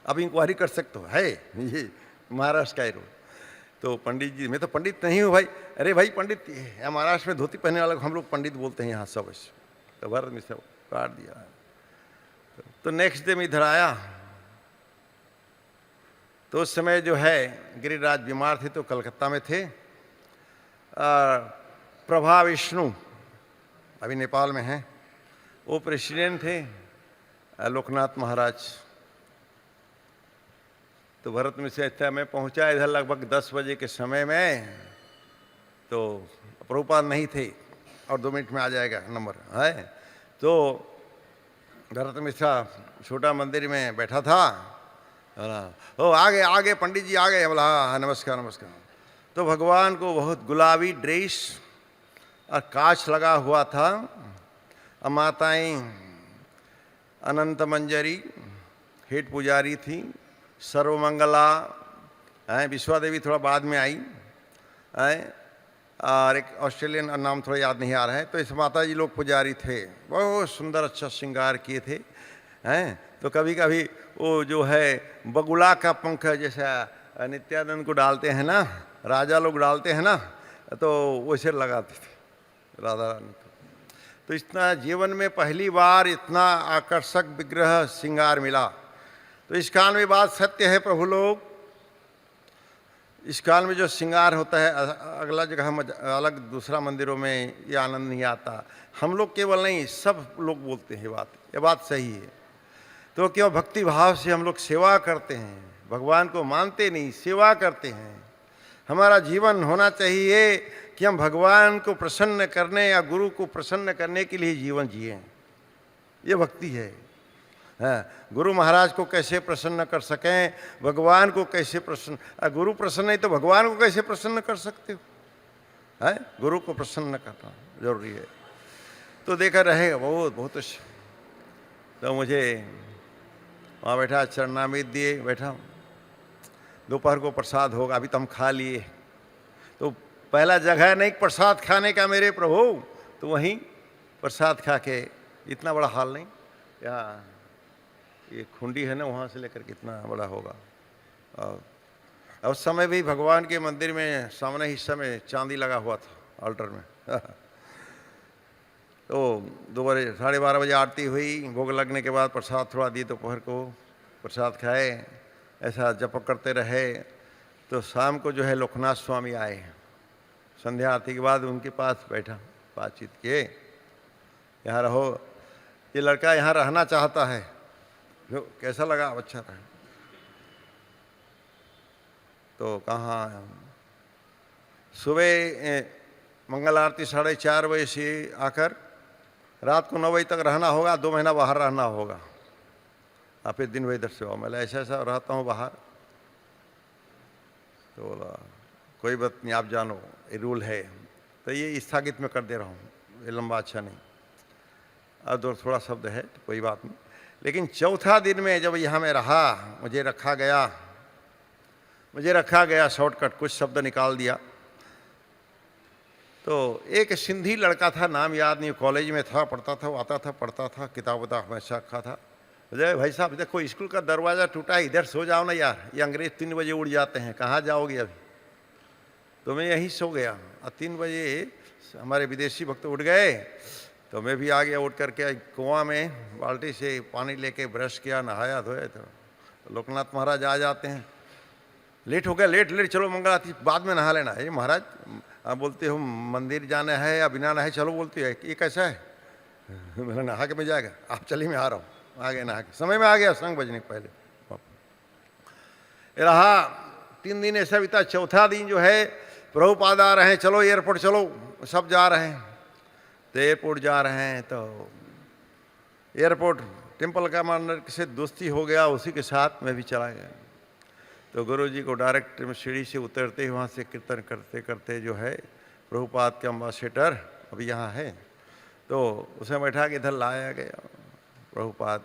अब इंक्वायरी कर सकते हो, है ये महाराष्ट्र का ही रोड। तो पंडित जी, मैं तो पंडित नहीं हूँ भाई। अरे भाई पंडित, महाराष्ट्र में धोती पहनने वाले को हम लोग पंडित बोलते हैं यहाँ सब। तो भरत मिश्रा काट दिया। तो नेक्स्ट डे में इधर आया, तो उस समय जो है गिरिराज बीमार थे, तो कलकत्ता में थे। प्रभा विष्णु अभी नेपाल में हैं, वो प्रेसिडेंट थे, लोकनाथ महाराज। तो भरत मिश्रा अच्छा, मैं पहुंचा इधर लगभग 10 बजे के समय में, तो प्रभुपाद नहीं थे, और 2 मिनट में आ जाएगा नंबर है। तो भरत मिश्रा छोटा मंदिर में बैठा था, ओ आगे पंडित जी आ गए। बोला हाँ नमस्कार नमस्कार। तो भगवान को बहुत गुलाबी ड्रेस और कांच लगा हुआ था, और माताएं अनंत मंजरी हेड पुजारी थी, सर्वमंगला है, विश्वा देवी थोड़ा बाद में आई है, और एक ऑस्ट्रेलियन नाम थोड़ा याद नहीं आ रहा है। तो इस माता जी लोग पुजारी थे, बहुत सुंदर अच्छा श्रृंगार किए थे हैं। तो कभी कभी वो जो है बगुला का पंख जैसा नित्यानंद को डालते हैं ना, राजा लोग डालते हैं ना, तो वैसे लगाते थे राधा रानी को। तो इतना जीवन में पहली बार इतना आकर्षक विग्रह श्रृंगार मिला। तो इस काल में बात सत्य है प्रभु लोग, इस काल में जो श्रृंगार होता है, अगला जगह अलग दूसरा मंदिरों में ये आनंद नहीं आता। हम लोग केवल नहीं, सब लोग बोलते हैं ये बात सही है। तो क्यों भक्ति भाव से हम लोग सेवा करते हैं, भगवान को मानते नहीं, सेवा करते हैं। हमारा जीवन होना चाहिए कि हम भगवान को प्रसन्न करने या गुरु को प्रसन्न करने के लिए जीवन जिए, ये भक्ति है। गुरु महाराज को कैसे प्रसन्न कर सकें, भगवान को कैसे प्रसन्न, गुरु प्रसन्न नहीं तो भगवान को कैसे प्रसन्न कर सकते हो? है गुरु को प्रसन्न करना जरूरी है। तो देखा रहेगा बहुत अच्छा। तो मुझे वहाँ बैठा, चरणामृत दिए, बैठा, दोपहर को प्रसाद होगा, अभी तो हम खा लिए। तो पहला जगह नहीं प्रसाद खाने का मेरे प्रभु, तो वहीं प्रसाद खा के, इतना बड़ा हाल नहीं, यहाँ ये खुंडी है ना, वहाँ से लेकर कितना बड़ा होगा। और उस समय भी भगवान के मंदिर में सामने हिस्सा में चांदी लगा हुआ था अल्टर में। तो 2 बजे 12:30 बजे आरती हुई, भोग लगने के बाद प्रसाद थोड़ा दिए, दोपहर को प्रसाद खाए, ऐसा जप करते रहे। तो शाम को जो है लोकनाथ स्वामी आए, संध्या आरती के बाद उनके पास बैठा, बातचीत किए, यहाँ रहो, ये लड़का यहाँ रहना चाहता है, जो कैसा लगा? अच्छा रहा। तो कहाँ सुबह मंगल आरती 4:30 बजे से आकर रात को 9 बजे तक रहना होगा, 2 महीना बाहर रहना होगा, आप फिर दिन भर इधर से आओ। मैं ऐसा रहता हूँ बाहर। तो बोला कोई बात नहीं, आप जानो ये रूल है। तो ये स्थगित में कर दे रहा हूँ, ये लंबा अच्छा नहीं, और थोड़ा शब्द है तो कोई बात नहीं। लेकिन चौथा दिन में जब यहाँ मैं रहा, मुझे रखा गया, शॉर्टकट कुछ शब्द निकाल दिया। तो एक सिंधी लड़का था, नाम याद नहीं, कॉलेज में था, पढ़ता था, वो आता था, पढ़ता था, किताब उताब हमेशा रखा था। अरे भाई साहब देखो स्कूल का दरवाज़ा टूटा है, इधर सो जाओ ना यार, ये अंग्रेज 3 बजे उड़ जाते हैं, कहाँ जाओगे अभी? तो मैं यहीं सो गया। और 3 बजे हमारे विदेशी भक्त उठ गए, तो मैं भी आ गया। उठ करके कुआं में बाल्टी से पानी लेके ब्रश किया, नहाया धोया। तो लोकनाथ महाराज आ जाते हैं, लेट हो गया, लेट लेट, चलो मंगल आरती बाद में नहा लेना। ये महाराज आप बोलते हो मंदिर जाना है या बिना नहाए चलो, बोलती है ये कैसा है? मैंने नहा के में जाएगा, आप चलिए मैं आ रहा हूँ। आ गया नहा के, समय में आ गया, संग बजने के पहले रहा। 3 दिन ऐसा बीता। चौथा दिन जो है प्रभुपाद आ रहे हैं, चलो एयरपोर्ट चलो, सब जा रहे हैं। तो एयरपोर्ट जा रहे हैं, तो एयरपोर्ट टेम्पल का मानर से दोस्ती हो गया, उसी के साथ मैं भी चला गया। तो गुरु जी को डायरेक्ट सीढ़ी से उतरते ही वहाँ से कीर्तन करते करते जो है प्रभुपाद के अम्बासेडर अभी यहाँ है, तो उसे बैठा के इधर लाया गया। प्रभुपाद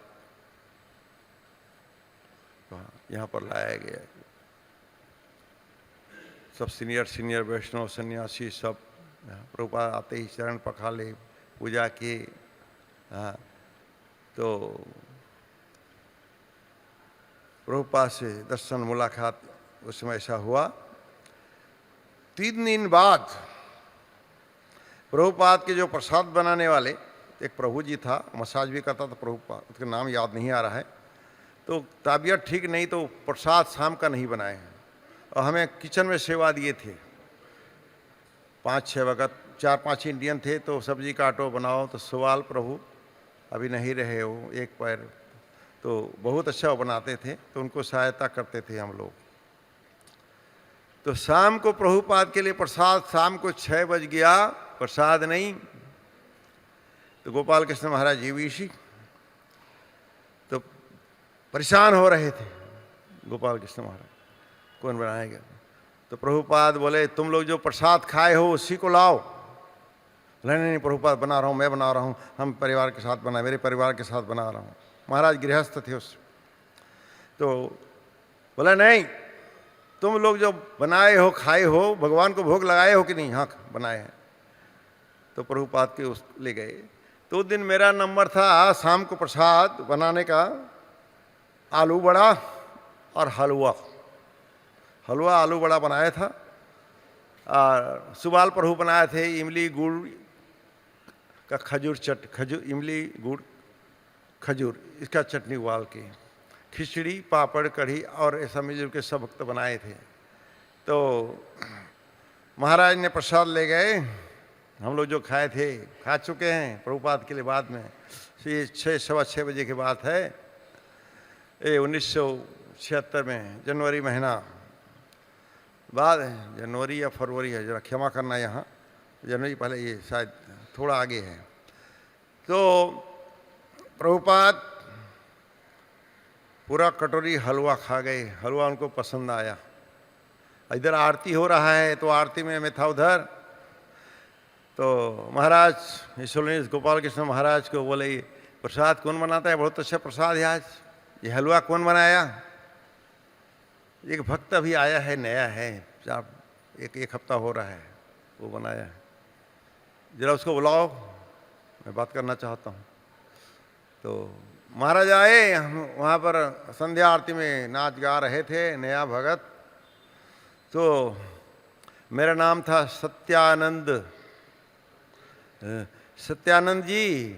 यहाँ पर लाया गया। सब सीनियर वैष्णव सन्यासी सब प्रभुपाद आते ही चरण पखाले, पूजा किए। हाँ, तो प्रभुपाद से दर्शन मुलाकात उस समय ऐसा हुआ। 3 दिन बाद प्रभुपाद के जो प्रसाद बनाने वाले एक प्रभु जी था, मसाज भी करता था प्रभुपाद, उसका नाम याद नहीं आ रहा है। तो तबीयत ठीक नहीं, तो प्रसाद शाम का नहीं बनाए हैं और हमें किचन में सेवा दिए थे। 5-6 वक्त 4-5 इंडियन थे, तो सब्जी काटो बनाओ। तो सवाल प्रभु अभी नहीं रहे हो, एक पैर, तो बहुत अच्छा वो बनाते थे, तो उनको सहायता करते थे हम लोग। तो शाम को प्रभुपाद के लिए प्रसाद, शाम को 6 बज गया, प्रसाद नहीं। तो गोपाल कृष्ण महाराज जीवीसी तो परेशान हो रहे थे। गोपाल कृष्ण महाराज कौन बनाएगा? तो प्रभुपाद बोले तुम लोग जो प्रसाद खाए हो उसी को लाओ। नहीं प्रभुपाद बना रहा हूँ, मैं बना रहा हूँ, हम परिवार के साथ बना, मेरे परिवार के साथ बना रहा हूँ। महाराज गृहस्थ थे उस। तो बोला नहीं, तुम लोग जो बनाए हो खाए हो, भगवान को भोग लगाए हो कि नहीं? हाँ बनाए हैं। तो प्रभुपाद के उस ले गए। तो उस दिन मेरा नंबर था शाम को प्रसाद बनाने का, आलू बड़ा और हलवा। आलू बड़ा बनाया था, और सुबाल प्रभु बनाए थे इमली गुड़ का खजूर इमली गुड़ खजूर इसका चटनी उबाल के, खिचड़ी पापड़ कढ़ी और ऐसा मिलजुल के सब भक्त बनाए थे। तो महाराज ने प्रसाद ले गए। हम लोग जो खाए थे खा चुके हैं प्रभुपाद के लिए बाद में। ये 6-6:15 बजे की बात है, ये 1976 में जनवरी महीना बाद है, जनवरी या फरवरी है, जरा क्षमा करना यहाँ, जनवरी पहले, ये शायद थोड़ा आगे है। तो प्रभुपाद पूरा कटोरी हलवा खा गए। हलवा उनको पसंद आया। इधर आरती हो रहा है, तो आरती में मैं था उधर। तो महाराज ईश्वरनीय गोपाल कृष्ण महाराज को बोले ये प्रसाद कौन बनाता है? बहुत अच्छा प्रसाद है आज, ये हलवा कौन बनाया? एक भक्त अभी आया है, नया है, एक हफ्ता हो रहा है, वो बनाया है, जरा उसको बुलाओ, मैं बात करना चाहता हूँ। तो महाराज आए, हम वहाँ पर संध्या आरती में नाच गा रहे थे, नया भगत। तो मेरा नाम था सत्यानंद। सत्यानंद जी,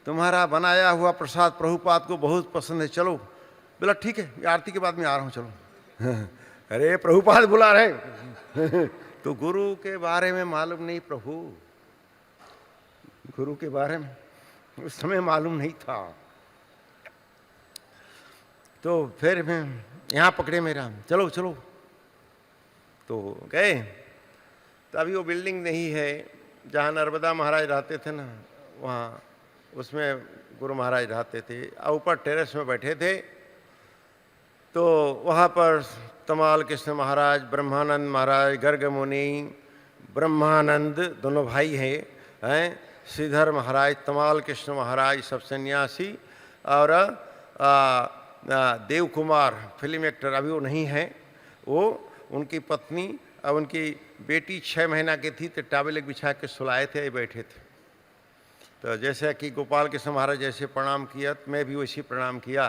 तुम्हारा बनाया हुआ प्रसाद प्रभुपाद को बहुत पसंद है, चलो। बोला ठीक है, ये आरती के बाद में आ रहा हूँ, चलो। अरे प्रभुपाद बुला रहे। तो गुरु के बारे में मालूम नहीं प्रभु, गुरु के बारे में उस समय मालूम नहीं था। तो फिर मैं यहाँ पकड़े मेरा, चलो चलो। तो गए। तो अभी वो बिल्डिंग नहीं है जहाँ नर्मदा महाराज रहते थे ना, वहाँ उसमें गुरु महाराज रहते थे। ऊपर टेरेस में बैठे थे। तो वहाँ पर तमाल कृष्ण महाराज, ब्रह्मानंद महाराज, गर्ग मुनि, ब्रह्मानंद दोनों भाई हैं, श्रीधर महाराज, तमाल कृष्ण महाराज, सब सन्यासी, और देव कुमार फिल्म एक्टर, अभी वो नहीं है, वो उनकी पत्नी और उनकी बेटी 6 महीना की थी। तो टावल एक बिछा के सुलाए थे, बैठे थे। तो जैसे कि गोपाल कृष्ण महाराज जैसे प्रणाम किया, मैं भी वैसे प्रणाम किया।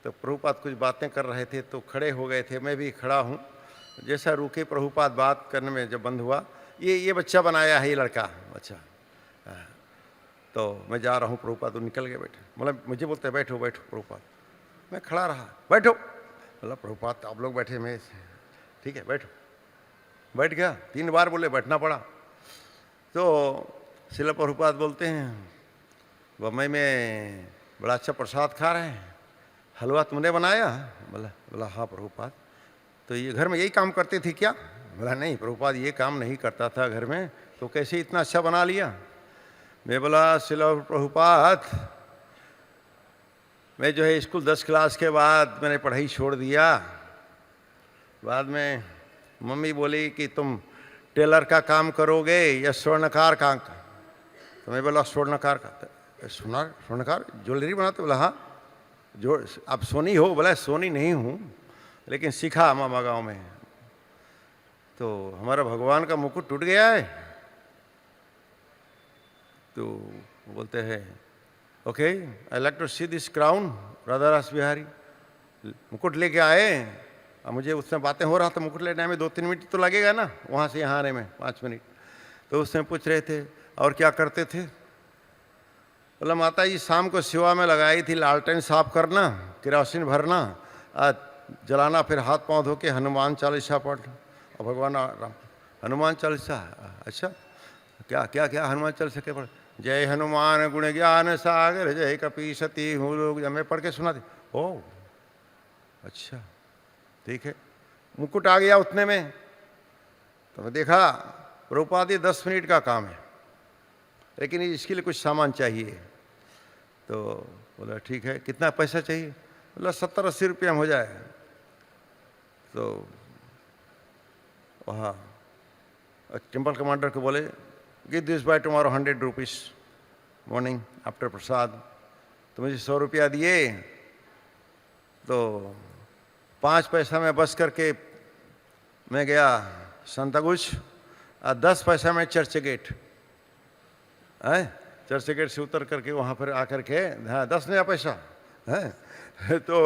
तो प्रभुपाद कुछ बातें कर रहे थे, तो खड़े हो गए थे, मैं भी खड़ा हूँ। जैसा रुके प्रभुपाद बात करने में जब बंद हुआ, ये बच्चा बनाया है, ये लड़का अच्छा, तो मैं जा रहा हूँ प्रभुपाद, तो निकल गए बैठे। मतलब मुझे बोलते हैं बैठो बैठो प्रभुपाद, मैं खड़ा रहा, बैठो, बोला प्रभुपाद आप लोग बैठे, मैं ठीक है बैठो, बैठ गया। 3 बार बोले, बैठना पड़ा। तो श्रील प्रभुपाद बोलते हैं बम्बई में बड़ा अच्छा प्रसाद खा रहे हैं, हलवा तुमने बनाया? बोला हाँ प्रभुपाद। तो ये घर में यही काम करते थे क्या? बोला नहीं प्रभुपाद, ये काम नहीं करता था घर में, तो कैसे इतना अच्छा बना लिया? मैं बोला श्रील प्रभुपाद, मैं जो है स्कूल 10 क्लास के बाद मैंने पढ़ाई छोड़ दिया। बाद में मम्मी बोली कि तुम टेलर का काम करोगे या स्वर्णकार का? तो मैं बोला स्वर्णकार का। स्वर्णकार ज्वेलरी बनाते? बोला हाँ। जो आप सोनी हो? बोला सोनी नहीं हूँ, लेकिन सीखा मामा गाँव में। तो हमारा भगवान का मुकुट टूट गया है। तो बोलते हैं okay, I like to see this crown Radha Ras Bihari. मुकुट लेके आए, अब मुझे उससे बातें हो रहा था, मुकुट लेने में 2-3 मिनट तो लगेगा ना, वहाँ से यहाँ आने में 5 मिनट। तो उससे पूछ रहे थे और क्या करते थे? बोला माता जी शाम को सेवा में लगाई थी, लालटेन साफ करना, केरोसिन भरना, जलाना, फिर हाथ पांव धो के हनुमान चालीसा पढ़ना। और भगवान राम हनुमान चालीसा, अच्छा क्या क्या क्या हनुमान चालीसा क्या पढ़? जय हनुमान गुण ज्ञान सागर, जय कपीसती हूँ लोग, मैं पढ़ के सुना दी। ओ अच्छा ठीक है। मुकुट आ गया उतने में। तो मैं देखा प्रभुपाद 10 मिनट का काम है, लेकिन इसके लिए कुछ सामान चाहिए। तो बोला ठीक है, कितना पैसा चाहिए? बोला 70-80 रुपया में हो जाए। तो वहाँ टेम्पल कमांडर को बोले give this by tomorrow 100 rupees morning after prasad. तो मुझे 100 रुपया दिए। तो 5 पैसा में बस करके मैं गया संतागुछ, और 10 पैसा में चर्च गेट है, चर्च गेट से उतर करके वहाँ पर आकर के 10 नया पैसा है। तो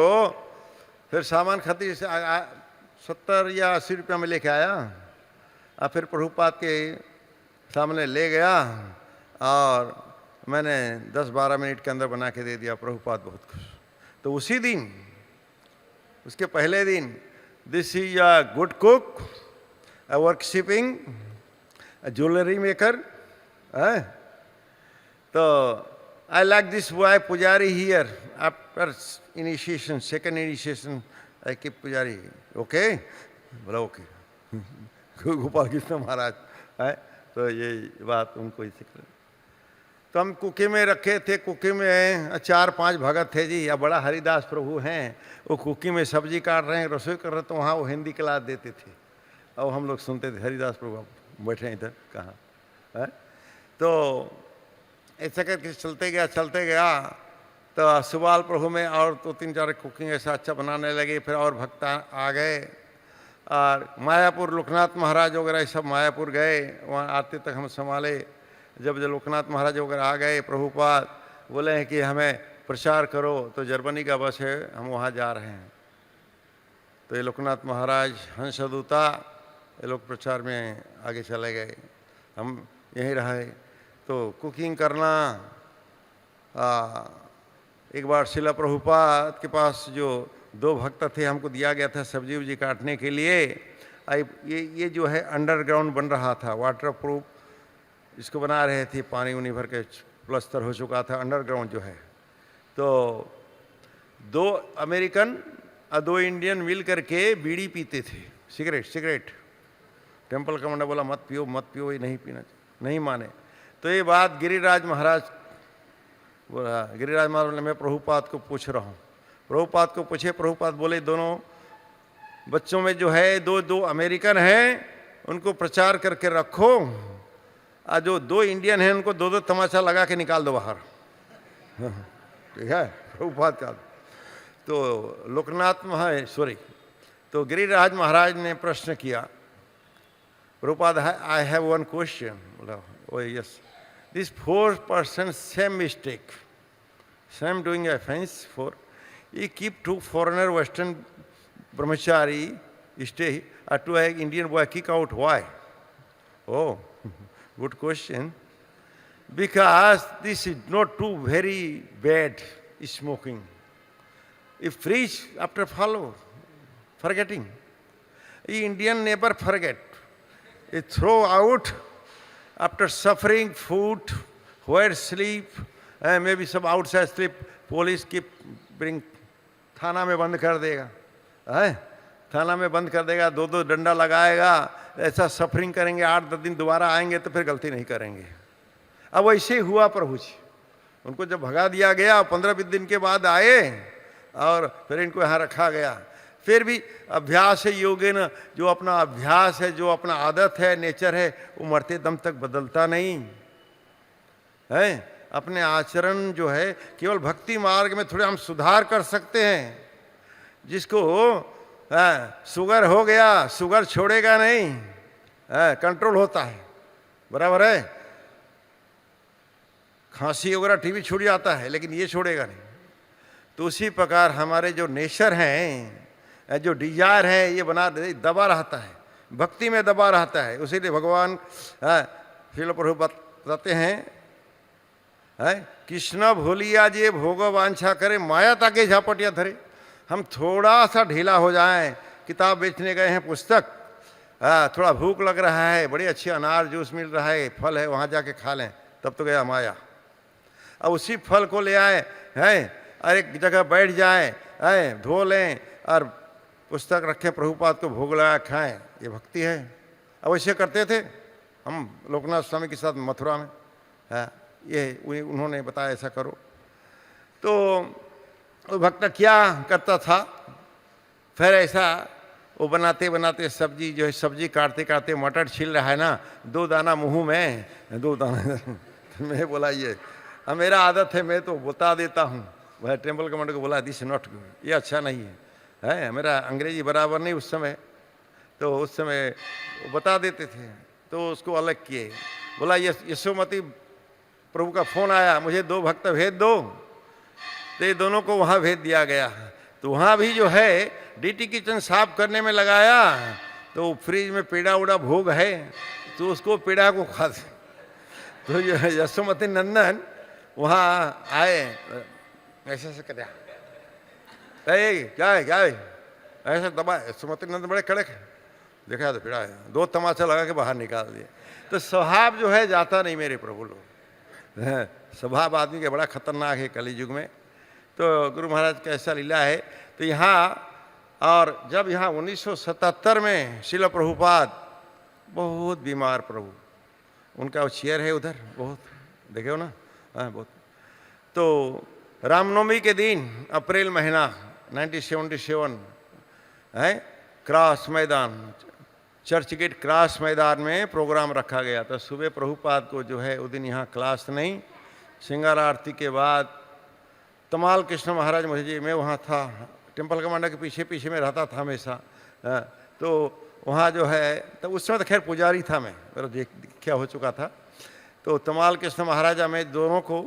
फिर सामान खरीद 70 या 80 रुपया में लेके आया, और फिर प्रभुपाद के सामने ले गया, और मैंने 10-12 मिनट के अंदर बना के दे दिया। प्रभुपाद बहुत खुश। तो उसी दिन, उसके पहले दिन, this is a good cook, a worshipping, a jewellery maker. तो I like this boy pujari here after initiation, second initiation I keep pujari. Okay? बोला ओके। गोपाल कृष्ण महाराज है। तो ये बात उनको इसे कर। तो हम कुकी में रखे थे, कुकी में 4-5 भगत थे जी, या बड़ा हरिदास प्रभु हैं, वो कुकी में सब्जी काट रहे हैं, रसोई कर रहे, तो वहाँ वो हिंदी क्लास देते थे, और हम लोग सुनते थे। हरिदास प्रभु बैठे इधर कहाँ है। तो ऐसा करके चलते गया। तो सुबाल प्रभु में और 2-3-4 कुकिंग ऐसा अच्छा बनाने लगे। फिर और भक्त आ गए, और मायापुर लोकनाथ महाराज वगैरह सब मायापुर गए, वहाँ आते तक हम संभाले। जब लोकनाथ महाराज वगैरह आ गए, प्रभुपाद बोले हैं कि हमें प्रचार करो, तो जर्मनी का बस है, हम वहाँ जा रहे हैं। तो ये लोकनाथ महाराज, हंसदूता, ये लोग प्रचार में आगे चले गए, हम यहीं रहे। तो कुकिंग करना, एक बार शिला प्रभुपाद के पास जो 2 भक्त थे, हमको दिया गया था सब्जी उब्जी काटने के लिए। ये जो है अंडरग्राउंड बन रहा था, वाटर प्रूफ, इसको बना रहे थे, पानी उनी भर के प्लस्तर हो चुका था अंडरग्राउंड जो है। तो 2 अमेरिकन और 2 इंडियन मिल करके बीड़ी पीते थे, सिगरेट। टेम्पल कमांडर बोला मत पियो, ये नहीं पीना, नहीं माने। तो ये बात गिरिराज महाराज बोला, गिरिराज महाराज बोले मैं प्रभुपाद को पूछ रहा हूँ। प्रभुपाद को पूछे, प्रभुपाद बोले दोनों बच्चों में जो है 2 अमेरिकन हैं, उनको प्रचार करके रखो, और जो 2 इंडियन हैं उनको 2 तमाचा लगा के निकाल दो बाहर। ठीक है प्रभुपाद का। तो लोकनाथ तो गिरिराज महाराज ने प्रश्न किया, प्रभुपाद आई हैव 1 क्वेश्चन। बोला oh yes, this 4 persons same mistake, same doing offense for, you keep 2 foreigner Western brahmachari stay. To an Indian boy, kick out. Why? Oh, good question. Because this is not too very bad smoking. If freeze after follow, forgetting. Indian never forget. He throw out after suffering food, where sleep, maybe some outside sleep, police keep bring थाना में बंद कर देगा, है थाना में बंद कर देगा, दो दो डंडा लगाएगा, ऐसा सफरिंग करेंगे, 8-10 दिन दोबारा आएंगे तो फिर गलती नहीं करेंगे। अब वैसे ही हुआ प्रभु जी, उनको जब भगा दिया गया 15-20 दिन के बाद आए और फिर इनको यहाँ रखा गया। फिर भी अभ्यास है योगे न, जो अपना अभ्यास है, जो अपना आदत है, नेचर है, वो मरते दम तक बदलता नहीं है। अपने आचरण जो है केवल भक्ति मार्ग में थोड़े हम सुधार कर सकते हैं। जिसको शुगर हो गया, शुगर छोड़ेगा नहीं, कंट्रोल होता है, बराबर है। खांसी वगैरह टीबी छूट जाता है, लेकिन ये छोड़ेगा नहीं। तो उसी प्रकार हमारे जो नेचर हैं, जो डिजायर है, ये बना दबा रहता है, भक्ति में दबा रहता है। उसीलिए भगवान श्रील प्रभु बताते हैं, कृष्ण भूलिया जे भोग वांछा करे, माया ताके झापटिया धरे। हम थोड़ा सा ढीला हो जाएं, किताब बेचने गए हैं, पुस्तक, थोड़ा भूख लग रहा है, बड़ी अच्छी अनार जूस मिल रहा है, फल है, वहाँ जाके खा लें, तब तो गया माया। अब उसी फल को ले आए हैं और एक जगह बैठ जाएं, धो लें और पुस्तक रखें, प्रभुपाद को भोग लगा खाएं, ये भक्ति है। अब ऐसे करते थे हम लोकनाथ स्वामी के साथ मथुरा में, ये उन्होंने बताया ऐसा करो। तो वो भक्त क्या करता था, फिर ऐसा वो बनाते बनाते सब्जी जो है, सब्जी काटते काटते मटर छिल रहा है ना, 2 दाना मुंह में, 2 दाना मैं बोला ये मेरा आदत है, मैं तो बता देता हूँ। वह टेम्पल कमांडर को बोला दिस नॉट गुड, ये अच्छा नहीं है, मेरा अंग्रेजी बराबर नहीं उस समय, तो उस समय वो बता देते थे, तो उसको अलग किए। बोला यशोमती प्रभु का फोन आया, मुझे 2 भक्त भेज दो, तो ये दोनों को वहाँ भेज दिया गया। तो वहाँ भी जो है डीटी किचन साफ करने में लगाया, तो फ्रिज में पेड़ा उड़ा भोग है, तो उसको पेड़ा को खा। तो यशोमती नंदन वहाँ आए, ऐसे ऐसे कर क्या है क्या है, ऐसा दबा। यशोमती नंदन बड़े कड़क है, देखा तो पेड़ा है, 2 तमाचा लगा के बाहर निकाल दिए। तो स्वभाव जो है जाता नहीं मेरे प्रभु लोग, स्वभाव आदमी के बड़ा खतरनाक है कली युग में। तो गुरु महाराज का ऐसा लीला है। तो यहाँ और जब यहाँ 1977 में श्रील प्रभुपाद बहुत बीमार प्रभु, उनका वो चेयर है उधर, बहुत देखे हो ना, बहुत। तो रामनवमी के दिन अप्रैल महीना 1977 है, क्रॉस मैदान, चर्च गेट क्रॉस मैदान में प्रोग्राम रखा गया। तो सुबह प्रभुपाद को जो है उस दिन यहाँ क्लास नहीं, श्रृंगार आरती के बाद तमाल कृष्ण महाराज मुझे, मैं वहाँ था, टेम्पल कमांडर के पीछे पीछे में रहता था हमेशा। तो वहाँ जो है, तो उस समय तो खैर पुजारी था मैं, मेरा क्या हो चुका था। तो तमाल कृष्ण महाराजा में दोनों को,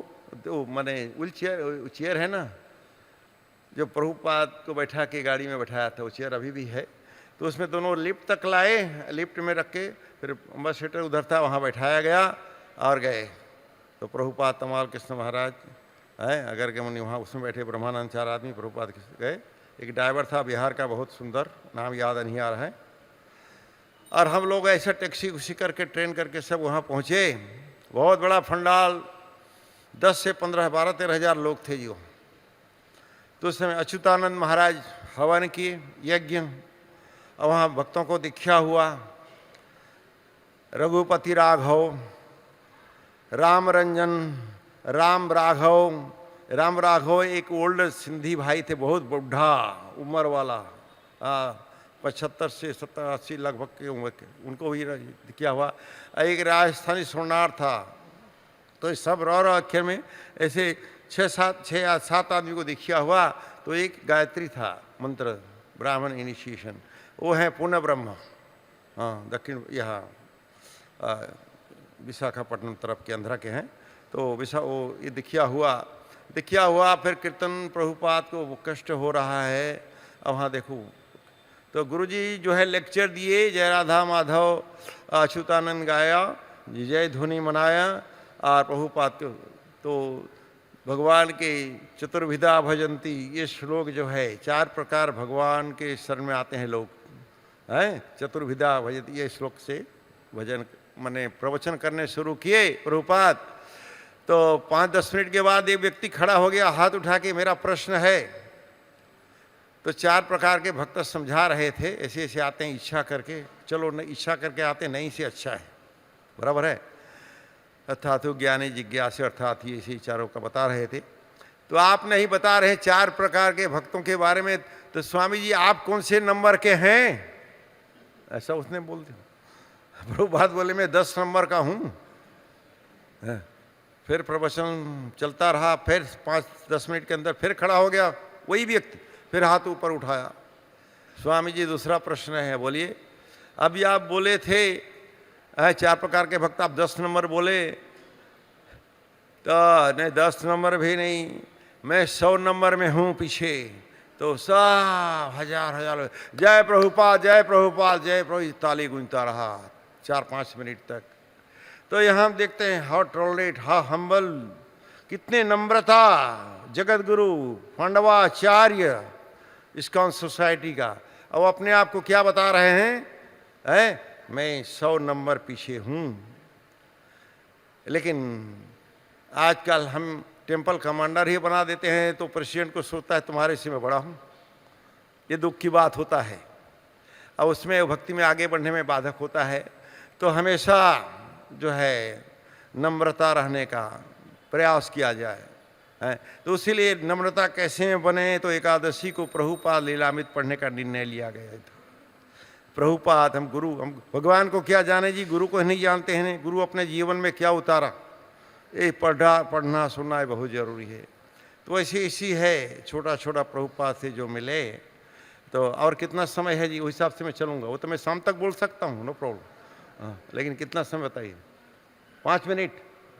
तो मैंने व्हील चेयर है ना, जो प्रभुपाद को बैठा के गाड़ी में बैठाया था, वो चेयर अभी भी है। तो उसमें दोनों लिफ्ट तक लाए, लिफ्ट में रख के फिर एम्बेसडर उधर था, वहाँ बैठाया गया और गए। तो प्रभुपाद तमाल कृष्ण महाराज है, अगर के मुनि वहाँ उसमें बैठे, ब्रह्मानंद 4 आदमी प्रभुपाद के गए। एक ड्राइवर था बिहार का, बहुत सुंदर, नाम याद नहीं आ रहा है। और हम लोग ऐसा टैक्सी उसी करके ट्रेन करके सब वहाँ पहुँचे। बहुत बड़ा फंडाल, 10 से 15, 12, 13 हज़ार लोग थे जो। तो उस समय अच्युतानंद महाराज हवन किए, यज्ञ, और वहाँ भक्तों को दीक्षा हुआ। रघुपति राघव, राम रंजन, राम राघव एक ओल्ड सिंधी भाई थे, बहुत बुढ़ा उम्र वाला, 75 से 70, 80 लगभग की उम्र के, उनको भी क्या हुआ। एक राजस्थानी सोनार था। तो सब रौ अक्षर में ऐसे 6 या 7 आदमी को दीक्षा हुआ। तो एक गायत्री था मंत्र, ब्राह्मण इनिशिएशन, वो है पूर्ण ब्रह्म, दक्षिण यहाँ विशाखापट्टनम तरफ के, आंध्रा के हैं। तो वो ये दीक्षा हुआ। फिर कीर्तन प्रभुपाद को वो कष्ट हो रहा है। अब वहाँ देखो तो गुरुजी जो है लेक्चर दिए, जय राधा माधव अच्युतानंद गाया, जय धुनी मनाया, और प्रभुपाद तो भगवान के चतुर्विधा भजंती, ये श्लोक जो है 4 प्रकार भगवान के शरण में आते हैं लोग, हैं चतुर्विधा भजंती, ये श्लोक से भजन माने प्रवचन करने शुरू किए प्रभुपाद। तो 5-10 मिनट के बाद एक व्यक्ति खड़ा हो गया, हाथ उठा के, मेरा प्रश्न है। तो 4 प्रकार के भक्त समझा रहे थे, ऐसे ऐसे आते हैं इच्छा करके, चलो न इच्छा करके आते नहीं से अच्छा है, बराबर है, अर्थात ज्ञानी जिज्ञासे, अर्थात ये इसी चारों का बता रहे थे। तो आप नहीं बता रहे 4 प्रकार के भक्तों के बारे में, तो स्वामी जी आप कौन से नंबर के हैं, ऐसा उसने बोल दिया। प्रभुपाद बोले मैं 10 नंबर का हूँ। फिर प्रवचन चलता रहा, फिर 5-10 मिनट के अंदर फिर खड़ा हो गया वही व्यक्ति, फिर हाथ ऊपर उठाया, स्वामी जी दूसरा प्रश्न है, बोलिए। अभी आप बोले थे 4 प्रकार के भक्त, आप 10 नंबर बोले, तो नहीं 10 नंबर भी नहीं, मैं 100 नंबर में हूँ पीछे। तो सब हजार जय प्रभुपाद जय प्रभुपाद जय प्रभु, ताली गूंजता रहा 4-5 मिनट तक। तो यहाँ हम देखते हैं हाउ टॉलरेट, हाउ हम्बल, कितने नम्रता जगत गुरु पांडवाचार्य इस्कॉन सोसाइटी का। अब अपने आप को क्या बता रहे हैं, मैं 100 नंबर पीछे हूँ। लेकिन आजकल हम टेम्पल कमांडर ही बना देते हैं, तो प्रेसिडेंट को सोचता है तुम्हारे से मैं बड़ा हूँ। ये दुख की बात होता है, और उसमें भक्ति में आगे बढ़ने में बाधक होता है। तो हमेशा जो है नम्रता रहने का प्रयास किया जाए, है। तो इसीलिए नम्रता कैसे बने, तो एकादशी को प्रभुपाद लीलामृत पढ़ने का निर्णय लिया गया था। प्रभुपाद, हम गुरु, हम भगवान को क्या जाने जी, गुरु को नहीं जानते हैं, गुरु अपने जीवन में क्या उतारा, ये पढ़ना सुनना बहुत ज़रूरी है। तो ऐसी इसी है, छोटा छोटा प्रभुपाद से जो मिले। तो और कितना समय है जी, उस हिसाब से मैं चलूँगा, वो तो मैं शाम तक बोल सकता हूँ, नो प्रॉब्लम। हाँ, लेकिन कितना समय बताइए, 5 मिनट,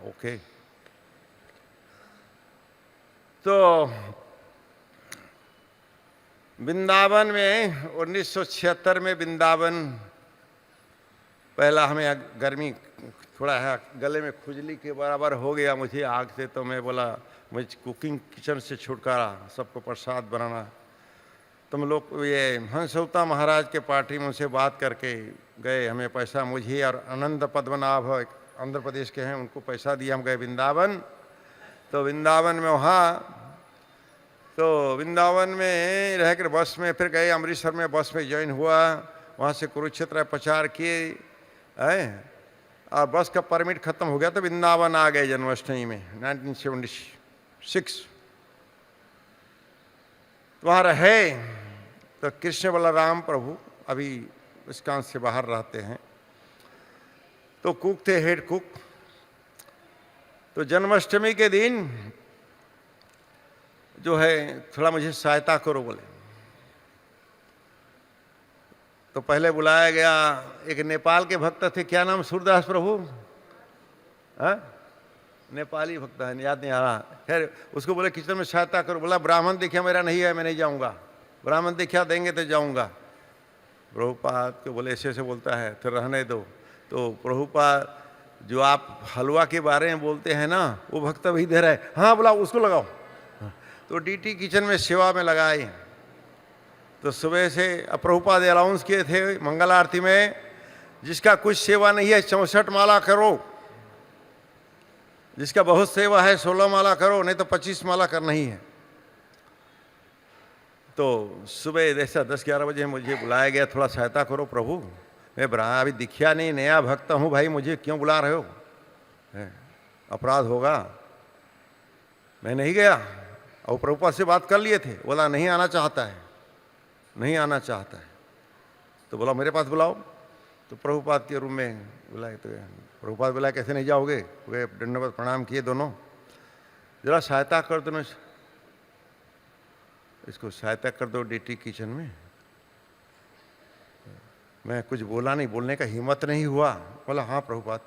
ओके। तो वृंदावन में 1976 में वृंदावन, पहला हमें गर्मी थोड़ा है, गले में खुजली के बराबर हो गया मुझे आग से। तो मैं बोला मुझे कुकिंग किचन से छुटकारा, सबको प्रसाद बनाना। तुम लोग ये हंसवता महाराज के पार्टी में उनसे बात करके गए, हमें पैसा, मुझे और आनंद पद्मनाभ आंध्र प्रदेश के हैं, उनको पैसा दिया, हम गए वृंदावन। तो वृंदावन में वहाँ, तो वृंदावन में रह कर बस में फिर गए, अमृतसर में बस में ज्वाइन हुआ, वहाँ से कुरुक्षेत्र प्रचार किए, हैं, और बस का परमिट खत्म हो गया तो वृंदावन आ गए जन्माष्टमी में 1976। वहाँ रहे। तो कृष्ण बलराम प्रभु अभी इस्कॉन से बाहर रहते हैं, तो कुक थे, हेड कुक। तो जन्माष्टमी के दिन जो है थोड़ा मुझे सहायता करो बोले। तो पहले बुलाया गया, एक नेपाल के भक्त थे, क्या नाम, सूरदास प्रभु, नेपाली भक्त है, याद नहीं आ रहा। खैर उसको बोले किचन में सहायता करो, बोला ब्राह्मण देखिया मेरा नहीं है, मैं नहीं जाऊंगा, ब्राह्मण देखिया देंगे तो जाऊंगा। प्रभुपाद को बोले ऐसे ऐसे बोलता है, तो रहने दो। तो प्रभुपाद, जो आप हलवा के बारे में बोलते हैं ना, वो भक्त भी इधर है, हाँ बोला उसको लगाओ। तो डीटी किचन में सेवा में लगाए। तो सुबह से प्रभुपाद अलाउंस किए थे मंगल आरती में, जिसका कुछ सेवा नहीं है 64 माला करो, जिसका बहुत सेवा है 16 माला करो, नहीं तो 25 माला करना ही है। तो सुबह जैसा 10-11 बजे मुझे बुलाया गया, थोड़ा सहायता करो प्रभु, मैं अभी दिखिया नहीं, नया भक्त हूँ भाई, मुझे क्यों बुला रहे हो, अपराध होगा। मैं नहीं गया, और प्रभुपाद से बात कर लिए थे, बोला नहीं आना चाहता है, नहीं आना चाहता है। तो बोला मेरे पास बुलाओ। तो प्रभुपाद के रूम में बुलाए, तो प्रभुपाद बोला कैसे नहीं जाओगे, वे दंडवत प्रणाम किए दोनों, जरा सहायता कर दो, इसको सहायता कर दो डीटी किचन में। मैं कुछ बोला नहीं, बोलने का हिम्मत नहीं हुआ। बोला हाँ प्रभुपाद।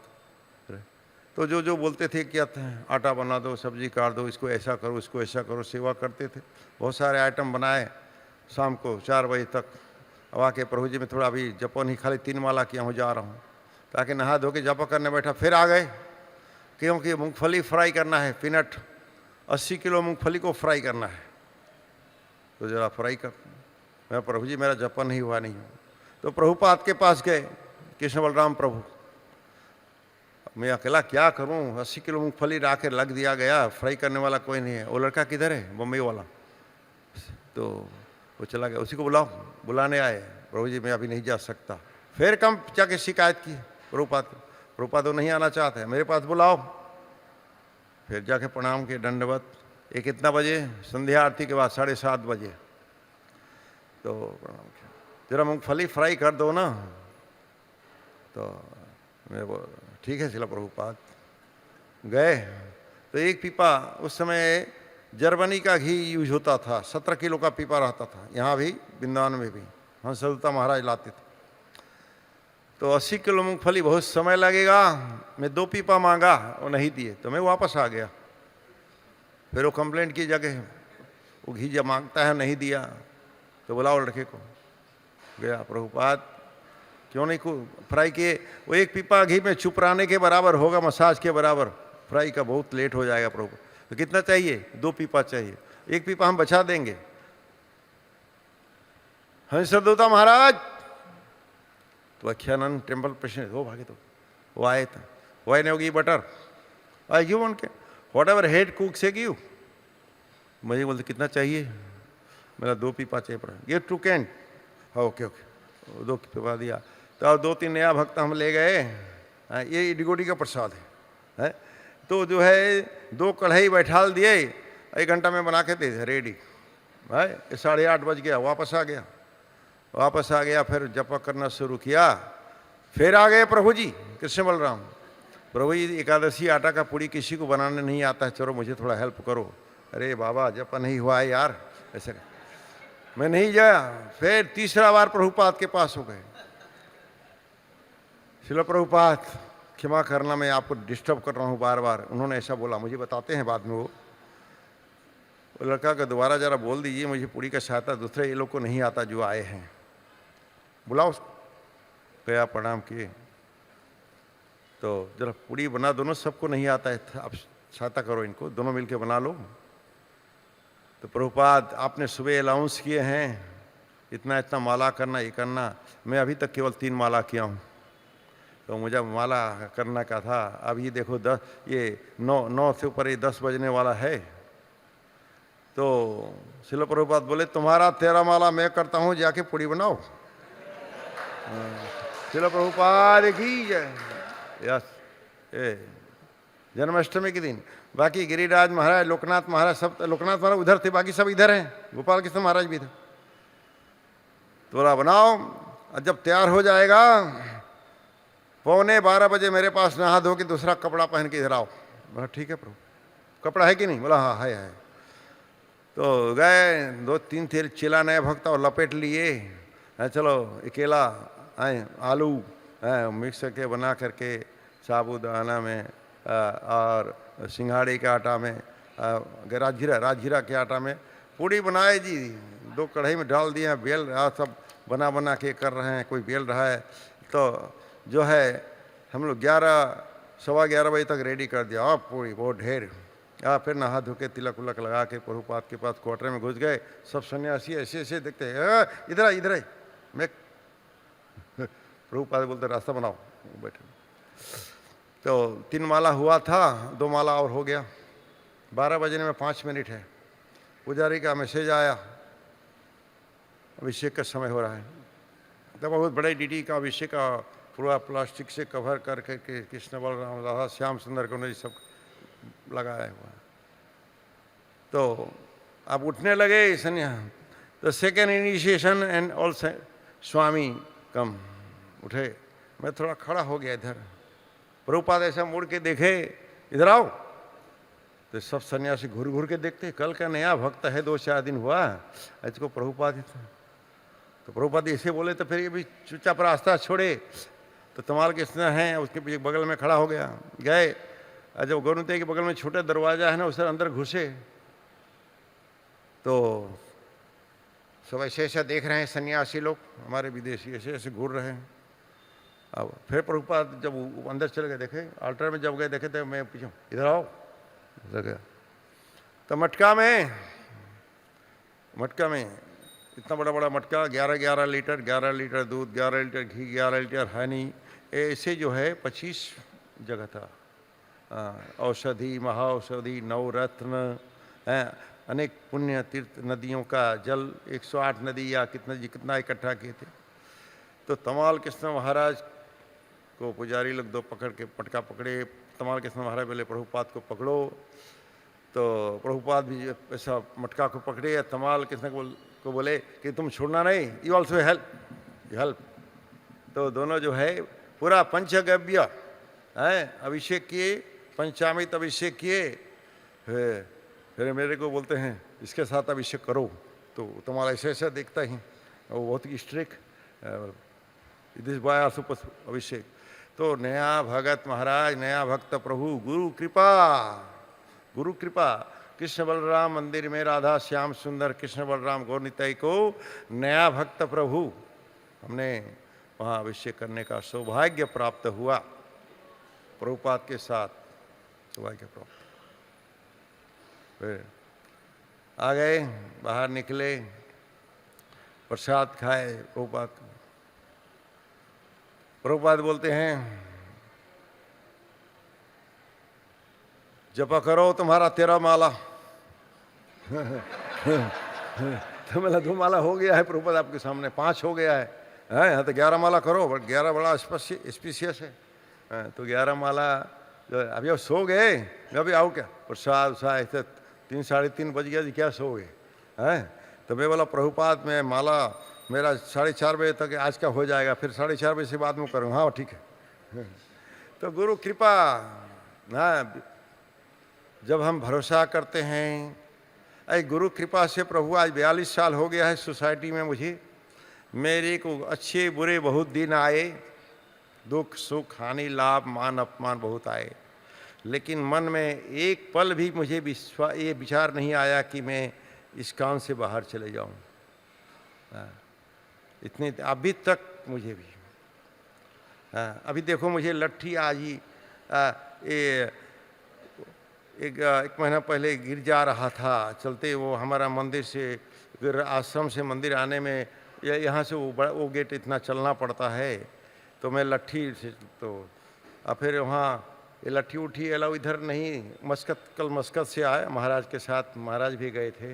तो जो जो बोलते थे, क्या आटा बना दो, सब्जी काट दो, इसको ऐसा करो, इसको ऐसा करो, सेवा करते थे। बहुत सारे आइटम बनाए, शाम को 4 बजे तक अब आके प्रभु जी मैं थोड़ा अभी जपो नहीं, खाली 3 माला किया हूँ, जा रहा हूँ। ताकि नहा धो के जपो करने बैठा, फिर आ गए क्योंकि मूंगफली फ्राई करना है, पीनट 80 किलो मूंगफली को फ्राई करना है, तो ज़रा फ्राई कर। मैं प्रभु जी मेरा जपन नहीं हुआ नहीं। तो प्रभुपाद के पास गए, कृष्ण बलराम प्रभु। मैं अकेला क्या करूं, 80 किलो मूंगफली ला के लग दिया गया, फ्राई करने वाला कोई नहीं है। वो लड़का किधर है, बम्बई वाला। तो वो चला गया, उसी को बुलाओ। बुलाने आए, प्रभु जी मैं अभी नहीं जा सकता। फिर कम जाके शिकायत की प्रभुपाद को, प्रभुपाद वो नहीं आना चाहते हैं, मेरे पास बुलाओ। फिर जाके प्रणाम के दंडवत। ये कितना बजे, संध्या आरती के बाद 7:30 बजे। तो प्रणाम किया, जरा मूंगफली फ्राई कर दो ना। तो मैं वो ठीक है शिला प्रभुपाद। गए तो एक पीपा, उस समय जर्मनी का घी यूज होता था, 17 किलो का पीपा रहता था, यहाँ भी वृंदावन में भी हंसलता महाराज लाते थे। तो 80 किलो मूंगफली बहुत समय लगेगा, मैं 2 पीपा मांगा, वो नहीं दिए, तो मैं वापस आ गया। फिर वो कंप्लेंट की जगह, वो घी जब मांगता है नहीं दिया, तो बुलाओ लड़के को। गया, प्रभुपाद क्यों नहीं फ्राई किए? वो 1 पीपा घी में चुप रहने के बराबर होगा, मसाज के बराबर। फ्राई का बहुत लेट हो जाएगा प्रभु। तो कितना चाहिए? 2 पीपा चाहिए, 1 पीपा हम बचा देंगे। हंसदूता महाराज तो अख्यानंद टेम्पल प्रेसिडेंट हो भागे, तो वो आए थे। वाई ने होगी बटर आई गिव उनके वॉट एवर हेड कुक से गिव। मुझे बोलते कितना चाहिए? मेरा 2 पीपा चाहिए पड़ा। ये 2 कैन। हाँ ओके ओके, 2 पीपा दिया। तो अब 2-3 नया भक्त हम ले गए। ये डिगोडी का प्रसाद है। तो जो है 2 कढ़ाई बैठाल दिए, 1 घंटा में बना के दे दे रेडी है। 8:30 बज गया, वापस आ गया। फिर जप करना शुरू किया। फिर आ गए प्रभु जी कृष्ण बलराम। प्रभु जी एकादशी आटा का पूड़ी किसी को बनाने नहीं आता है, चलो मुझे थोड़ा हेल्प करो। अरे बाबा जप नहीं हुआ है यार, ऐसे मैं नहीं गया। फिर तीसरा बार प्रभुपाद के पास हो गए। श्रील प्रभुपाद क्षमा करना, मैं आपको डिस्टर्ब कर रहा हूँ बार बार। उन्होंने ऐसा बोला, मुझे बताते हैं बाद में। वो लड़का का दोबारा जरा बोल दीजिए, मुझे पूरी का सहायता दूसरे ये लोग को नहीं आता जो आए हैं, बुलाओ उसको। गया, प्रणाम किए। तो जरा पूरी बना, दोनों सबको नहीं आता है, आप सहायता करो इनको, दोनों मिलके बना लो। तो प्रभुपाद आपने सुबह अलाउंस किए हैं इतना माला करना, ये करना, मैं अभी तक केवल 3 माला किया हूँ। तो मुझे माला करना का था। अब ये देखो 10, ये 9 से ऊपर ये 10 बजने वाला है। तो श्रील प्रभुपाद बोले तुम्हारा 13 माला मैं करता हूँ, जाके पूड़ी बनाओ। श्रील प्रभुपाद की जय। यस, जन्माष्टमी के दिन बाकी गिरिराज महाराज, लोकनाथ महाराज सब, लोकनाथ महाराज उधर थे, बाकी सब इधर हैं, गोपाल कृष्ण महाराज भी थे। थोड़ा बनाओ, जब तैयार हो जाएगा 11:15 बजे मेरे पास नहा धो के दूसरा कपड़ा पहन के इधर आओ। बोला ठीक है प्रभु, कपड़ा है कि नहीं? बोला हाँ है। तो गए, 2-3 थे चिला नए भक्त और लपेट लिए। चलो अकेला आलू मिक्स करके बना करके साबूदाना में और सिंघाड़े के आटा में, राजगीरा के आटा में पूड़ी बनाए जी। 2 कढ़ाई में डाल दिए, बेल रहा, सब बना के कर रहे हैं, कोई बेल रहा है। तो जो है हम लोग 11-11:15 बजे तक रेडी कर दिया। और पूड़ी बहुत ढेर। फिर नहा धो के तिलक उलक लगा के प्रभुपाद के पास क्वार्टर में घुस गए। सब सन्यासी ऐसे देखते इधर आई मैं। प्रभुपाद बोलते रास्ता बनाओ, बैठे। तो 3 माला हुआ था, 2 माला और हो गया। 12 बजने में 5 मिनट है। पुजारी का मैसेज आया, अभिषेक का समय हो रहा है। तो बहुत बड़े डीडी का अभिषेक का पूरा प्लास्टिक से कवर करके कृष्ण बलराम राधा श्याम सुंदर को नहीं सब लगाया हुआ। तो आप उठने लगे सन्या। The second initiation and all swami come. उठे, मैं थोड़ा खड़ा हो गया इधर। प्रभुपाद ऐसा मुड़ के देखे, इधर आओ। तो सब सन्यासी घूर के देखते, कल का नया भक्त है, 2-4 दिन हुआ, इसको प्रभुपाद। तो प्रभुपाद ऐसे बोले तो फिर ये भी चुपचाप रास्ता छोड़े। तो तमाल कृष्ण है, उसके पीछे बगल में खड़ा हो गया। गए, जब गौरते के बगल में छोटा दरवाजा है ना, उस अंदर घुसे। तो सब ऐसे ऐसा देख रहे हैं सन्यासी लोग, हमारे विदेशी ऐसे ऐसे घूर रहे हैं। अब फिर प्रभुपाद जब वो अंदर चले गए, देखे अल्टर में जब गए देखे तो मैं पीछे, इधर आओ, इधर गया तो मटका में इतना बड़ा बड़ा मटका, 11 लीटर दूध, 11 लीटर घी, 11 लीटर हनी, ऐसे जो है 25 जगह था। औषधि, महाऔषधि, नवरत्न, अनेक पुण्य तीर्थ नदियों का जल, 108 नदी या कितना इकट्ठा किए थे। तो तमाल कृष्ण महाराज को पुजारी लोग दो पकड़ के मटका पकड़े। तमाल कृष्ण महाराज बोले प्रभुपाद को पकड़ो, तो प्रभुपाद भी ऐसा मटका को पकड़े। तमाल कृष्ण को बोले कि तुम छोड़ना नहीं, यू ऑल्सो हेल्प। तो दोनों जो है पूरा पंचगव्य है अभिषेक किए, पंचामृत अभिषेक किए। फिर मेरे को बोलते हैं इसके साथ अभिषेक करो, तो तुम्हारा ऐसे ऐसा देखता ही, वो बहुत ही स्ट्रिक्ट, दिस बॉय आल्सो अभिषेक। तो नया भगत महाराज, नया भक्त प्रभु, गुरु कृपा, कृष्ण बलराम मंदिर में राधा श्याम सुंदर कृष्ण बलराम गौर निताई को नया भक्त प्रभु हमने वहाँ अभिषेक करने का सौभाग्य प्राप्त हुआ। प्रभुपाद के साथ सौभाग्य प्राप्त। फिर आ गए, बाहर निकले, प्रसाद खाए। प्रभुपाद बोलते हैं जपा करो तुम्हारा 13 माला। तो मेरा 2 माला हो गया है प्रभुपाद आपके सामने, 5 हो गया है। यहाँ तो 11 माला करो, बट 11 बड़ा स्पेशियस है। तो 11 माला जो अभी अब सो गए, मैं अभी आऊँ क्या? प्रसाद ऐसे 3 साढ़े 3 बज गया जी, क्या सो गए हैं? तो मैं बोला प्रभुपाद में माला मेरा 4:30 बजे तक आज का हो जाएगा, फिर 4:30 बजे से बाद में करूँ। हाँ ठीक है। तो गुरु कृपा, हाँ, जब हम भरोसा करते हैं, अरे गुरु कृपा से प्रभु आज 42 साल हो गया है सोसाइटी में मुझे, मेरे को अच्छे बुरे बहुत दिन आए, दुख सुख हानि लाभ मान अपमान बहुत आए, लेकिन मन में एक पल भी मुझे ये विचार नहीं आया कि मैं इस काम से बाहर चले जाऊं। इतने अभी तक मुझे भी, अभी देखो मुझे लट्ठी आज ही एक महीना पहले गिर जा रहा था चलते। वो हमारा मंदिर से आश्रम से मंदिर आने में यहाँ से वो गेट इतना चलना पड़ता है, तो मैं लट्ठी से तो फिर वहाँ ये लट्ठी उठी अलाउ इधर नहीं, कल मस्कत से आए महाराज के साथ, महाराज भी गए थे।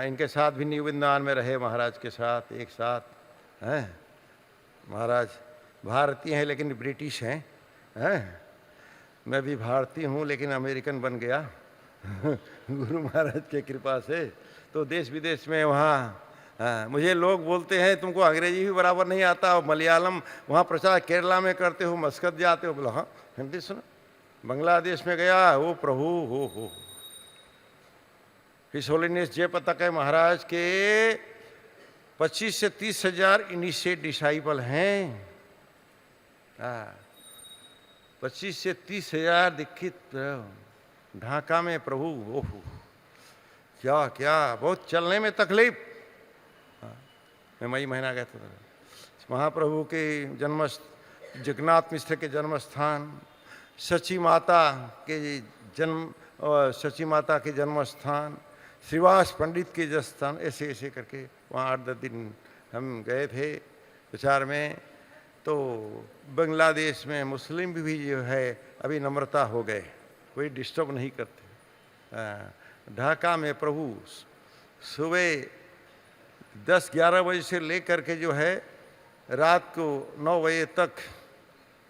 इनके साथ भी न्यू वृंदावन में रहे महाराज के साथ एक साथ हैं। महाराज भारतीय हैं लेकिन ब्रिटिश हैं, मैं भी भारतीय हूँ लेकिन अमेरिकन बन गया गुरु महाराज के कृपा से। तो देश विदेश में वहाँ मुझे लोग बोलते हैं तुमको अंग्रेजी भी बराबर नहीं आता, और मलयालम वहाँ प्रचार केरला में करते हो, मस्कत जाते हो। बोला हाँ हिंदी सुनो। बांग्लादेश में गया, वो प्रभु हो हिज होलीनेस जय पताका है महाराज के 25 से 30 हजार इनिशिएट डिसाइपल हैं। 25 से 30 हजार दीक्षित ढाका में प्रभु। ओह क्या क्या, बहुत चलने में तकलीफ। मैं मई महीना गया था महाप्रभु के जन्म, जगन्नाथ मिश्र के जन्म स्थान, सची माता के जन्म स्थान, श्रीवास पंडित के जन्म स्थान, ऐसे ऐसे करके वहाँ 8-10 दिन हम गए थे प्रचार में। तो बांग्लादेश में मुस्लिम भी जो है अभी नम्रता हो गए, कोई डिस्टर्ब नहीं करते। ढाका में प्रभु सुबह 10-11 बजे से लेकर के जो है रात को 9 बजे तक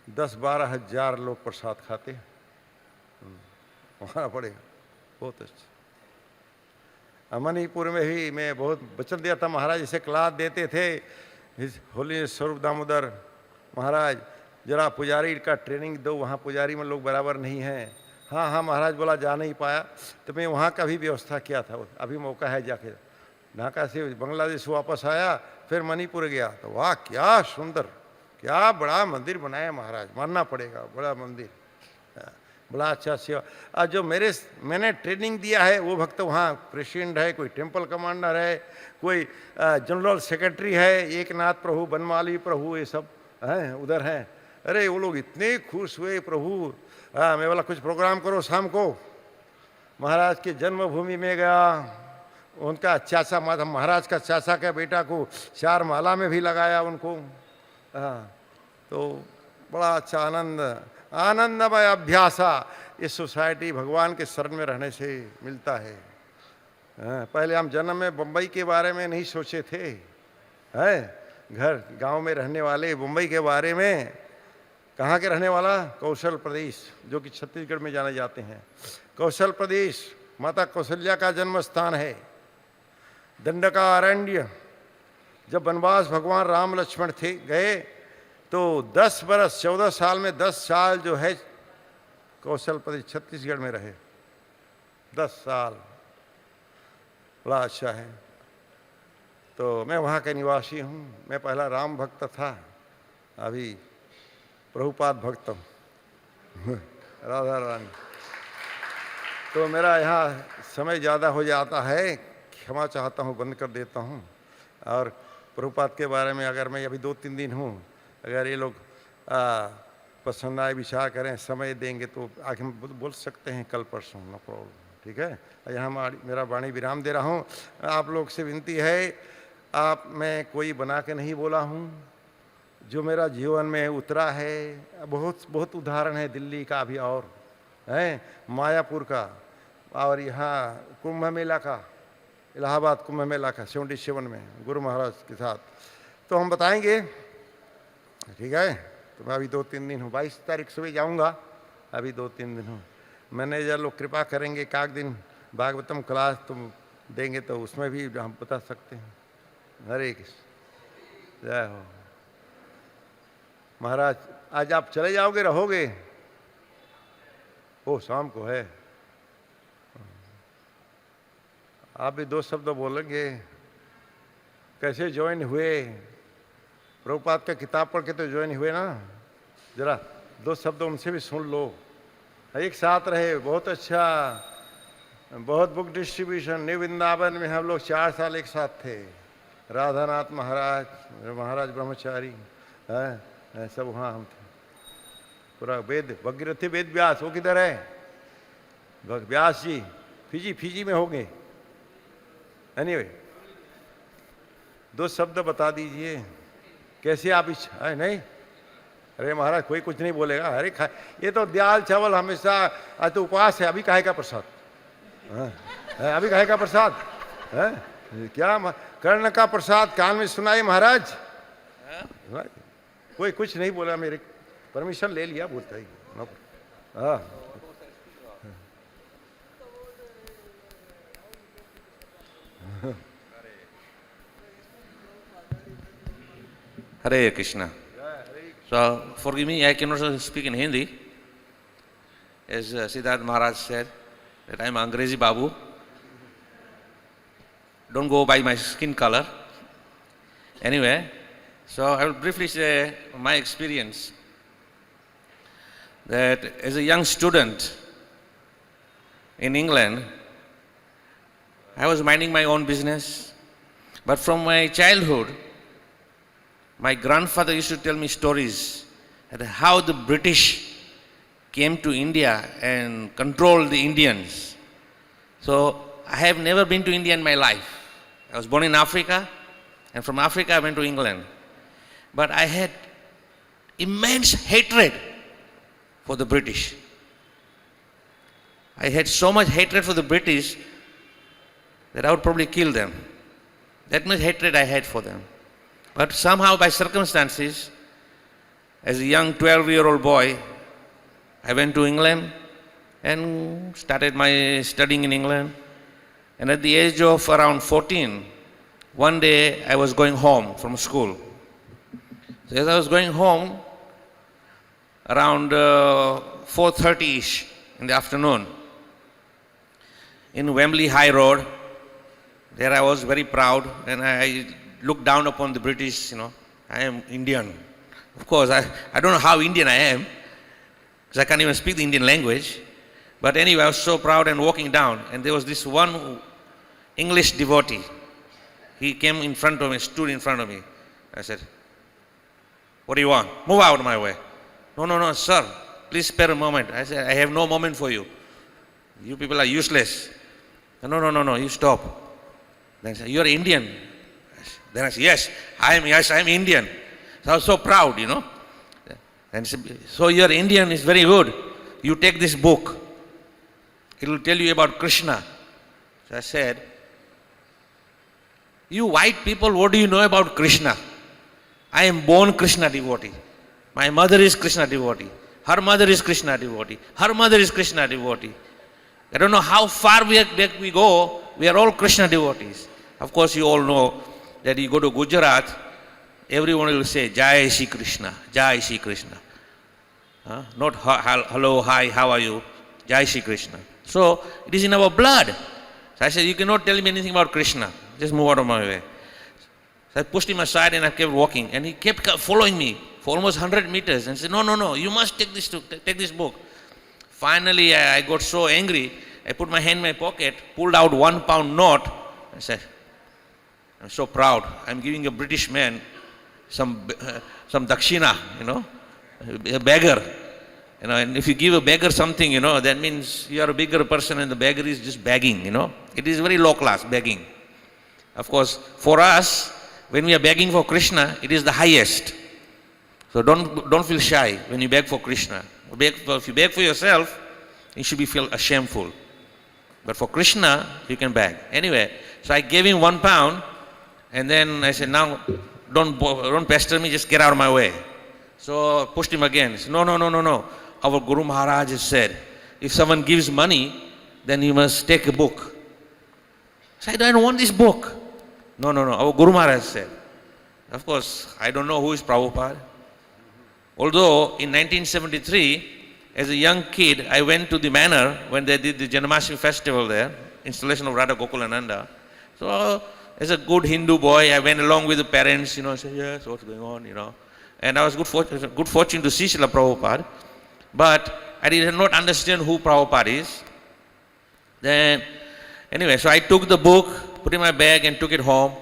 10-12 हजार लोग प्रसाद खाते हैं। वहाँ पड़ेगा बहुत अच्छा। मणिपुर में भी मैं बहुत वचन दिया था, महाराज इसे क्लास देते थे, होली स्वरूप दामोदर महाराज जरा पुजारी का ट्रेनिंग दो, वहाँ पुजारी में लोग बराबर नहीं हैं। हाँ महाराज बोला जा नहीं पाया, तो मैं वहाँ का भी व्यवस्था किया था। अभी मौका है जाके, ढाका से बांग्लादेश वापस आया, फिर मणिपुर गया, तो वाह क्या सुंदर, क्या बड़ा मंदिर बनाया महाराज, मानना पड़ेगा, बड़ा मंदिर। बड़ा अच्छा सेवा। और जो मैंने ट्रेनिंग दिया है वो भक्त वहाँ प्रेसिडेंट है, कोई टेम्पल कमांडर है, कोई जनरल सेक्रेटरी है, एक नाथ प्रभु, बनमाली प्रभु, ये सब हैं उधर हैं। अरे वो लोग इतने खुश हुए, प्रभु मैं बोला कुछ प्रोग्राम करो शाम को। महाराज की जन्मभूमि में गया, उनका चाचा महाराज का चाचा का बेटा को 4 माला में भी लगाया उनको। तो बड़ा अच्छा आनंदमय अभ्यासा इस सोसाइटी भगवान के शरण में रहने से मिलता है। पहले हम जन्म में बम्बई के बारे में नहीं सोचे थे, घर गांव में रहने वाले बम्बई के बारे में। कहाँ के रहने वाला? कौशल प्रदेश, जो कि छत्तीसगढ़ में जाने जाते हैं। कौशल प्रदेश माता कौशल्या का जन्म स्थान है। दंडकारण्य, जब वनवास भगवान राम लक्ष्मण थे गए तो 10 बरस 14 साल में 10 साल जो है कौशल प्रदेश छत्तीसगढ़ में रहे। 10 साल, बड़ा अच्छा है। तो मैं वहाँ का निवासी हूँ। मैं पहला राम भक्त था, अभी प्रभुपाद भक्त हूँ। राधा रानी। तो मेरा यहाँ समय ज़्यादा हो जाता है, क्षमा चाहता हूँ, बंद कर देता हूँ। और प्रभुपाद के बारे में अगर मैं अभी 2-3 दिन हूँ, अगर ये लोग पसंद आए विचार करें, समय देंगे तो आगे हम बोल सकते हैं कल परसों, नो प्रॉब्लम, ठीक है। यहाँ मेरा वाणी विराम दे रहा हूँ। आप लोग से विनती है, मैं कोई बना के नहीं बोला हूँ, जो मेरा जीवन में उतरा है। बहुत बहुत उदाहरण है दिल्ली का भी और है, मायापुर का, और यहाँ कुंभ मेला का, इलाहाबाद कुंभ मेला का 77 में गुरु महाराज के साथ। तो हम बताएंगे, ठीक है। तो मैं अभी 2-3 दिन हूँ, 22 तारीख सुबह जाऊँगा, अभी 2-3 दिन हूँ। मैनेजर लोग कृपा करेंगे कि एक दिन भागवतम क्लास तुम देंगे तो उसमें भी हम बता सकते हैं। हरे कृष्ण, जय हो। महाराज आज आप चले जाओगे, रहोगे? ओ शाम को है। आप भी 2 शब्द बोलेंगे, कैसे ज्वाइन हुए? प्रभुपाद का किताब पढ़ के तो ज्वाइन हुए ना, जरा 2 शब्द उनसे भी सुन लो। एक साथ रहे, बहुत अच्छा, बहुत बुक डिस्ट्रीब्यूशन। न्यू वृंदावन में हम लोग 4 साल एक साथ थे। राधानाथ महाराज, महाराज ब्रह्मचारी, सब वहाँ हम थे। पूरा वेद भगीरथी वेद व्यास, वो किधर है? व्यास जी फिजी में होंगे। एनीवे 2 शब्द बता दीजिए, कैसे आप इच्छा नहीं? अरे महाराज कोई कुछ नहीं बोलेगा। अरे ये तो दाल चावल हमेशा, आज तो उपवास है। अभी काहे का प्रसाद? अभी काहे का प्रसाद है? क्या कर्ण का प्रसाद कान में सुनाए महाराज? कोई कुछ नहीं बोला, मेरे परमिशन ले लिया, बोलता ही। हाँ Hare Krishna. So forgive me, I cannot speak in Hindi. As Siddharth Maharaj said, that I am Angrezi Babu. Don't go by my skin color. Anyway, so I will briefly say my experience. That as a young student in England, I was minding my own business. But from my childhood, my grandfather used to tell me stories at how the British came to India and controlled the Indians. So I have never been to India in my life. I was born in Africa, and from Africa I went to England. But I had immense hatred for the British. I had so much hatred for the British that I would probably kill them. That much hatred I had for them. But somehow by circumstances, as a young 12-year-old boy, I went to England and started my studying in England. And at the age of around 14, one day I was going home from school. So as I was going home, around 4:30ish in the afternoon, in Wembley High Road, there I was very proud, and I looked down upon the British, I am Indian. Of course, I don't know how Indian I am, because I can't even speak the Indian language. But anyway, I was so proud and walking down, and there was this one English devotee. He came in front of me, stood in front of me. I said, "What do you want? Move out of my way." No, sir. Please spare a moment. I said, "I have no moment for you. You people are useless." No, you stop. Then he said, "You are Indian?" Then I said, "Yes, I am Indian." So I was so proud, And he said, "So you are Indian, is very good. You take this book. It will tell you about Krishna." So I said, "You white people, what do you know about Krishna? I am born Krishna devotee. My mother is Krishna devotee. Her mother is Krishna devotee. Her mother is Krishna devotee. I don't know how far back we go, we are all Krishna devotees." Of course, you all know that you go to Gujarat, everyone will say, "Jai Shri Krishna, Jai Shri Krishna." Not hello, hi, how are you? Jai Shri Krishna. So, it is in our blood. So I said, "You cannot tell me anything about Krishna. Just move out of my way." So I pushed him aside and I kept walking. And he kept following me for almost 100 meters and said, No, you must take this book. Finally, I got so angry, I put my hand in my pocket, pulled out £1 note, and said, "I'm so proud. I'm giving a British man some dakshina, a beggar. And if you give a beggar something, that means you are a bigger person and the beggar is just begging, It is very low class begging. Of course, for us, when we are begging for Krishna, it is the highest. So don't feel shy when you beg for Krishna. If you beg for yourself, you should be feel shameful. But for Krishna, you can beg. Anyway, so I gave him £1, and then I said, "Now, don't pester me, just get out of my way." So I pushed him again. He said, No. Our Guru Maharaj has said, if someone gives money, then you must take a book. So I don't want this book. No. Our Guru Maharaj said. Of course, I don't know who is Prabhupada. Although in 1973, as a young kid, I went to the manor when they did the Janmashtami festival there, installation of Radha Gokulananda. So as a good Hindu boy, I went along with the parents, I said, "Yes, what's going on, And I was good fortune to see Srila Prabhupada. But I did not understand who Prabhupada is. Then, anyway, so I took the book, put it in my bag and took it home.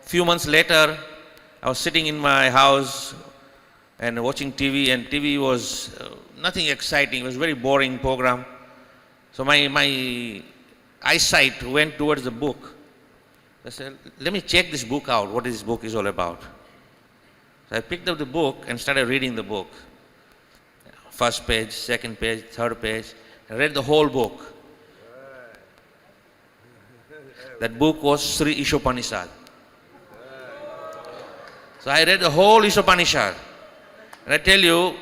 Few months later, I was sitting in my house and watching TV, and TV was nothing exciting. It was a very boring program. So my eyesight went towards the book. I said, "Let me check this book out, what this book is all about." So I picked up the book and started reading the book. First page, second page, third page. I read the whole book. That book was Sri Ishopanishad. So I read the whole Ishopanishad. And I tell you,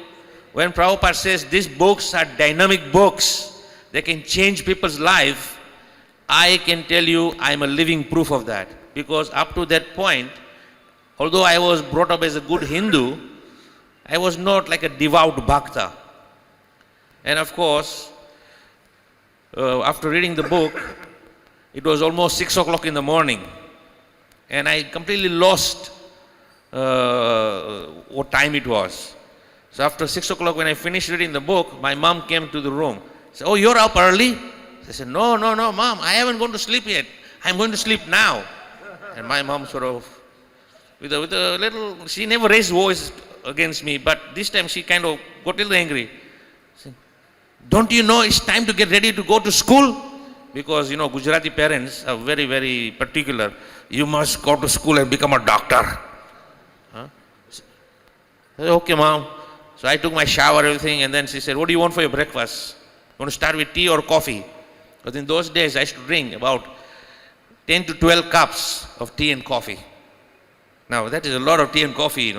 when Prabhupada says these books are dynamic books, they can change people's life, I can tell you I am a living proof of that. Because up to that point, although I was brought up as a good Hindu, I was not like a devout bhakta. And of course, after reading the book, it was almost 6 o'clock in the morning. And I completely lost what time it was. So after 6 o'clock, when I finished reading the book, my mom came to the room. Said, "Oh, you're up early?" I said, No, Mom, I haven't gone to sleep yet. I'm going to sleep now. And my mom sort of, with a little, she never raised voice against me, but this time she kind of got a little angry. Said, "Don't you know it's time to get ready to go to school?" Because, Gujarati parents are very, very particular. You must go to school and become a doctor. I said, "Okay, Mom." So I took my shower, everything, and then she said, "What do you want for your breakfast? You want to start with tea or coffee?" Because in those days, I used to drink about 10 to 12 cups of tea and coffee. Now, that is a lot of tea and coffee,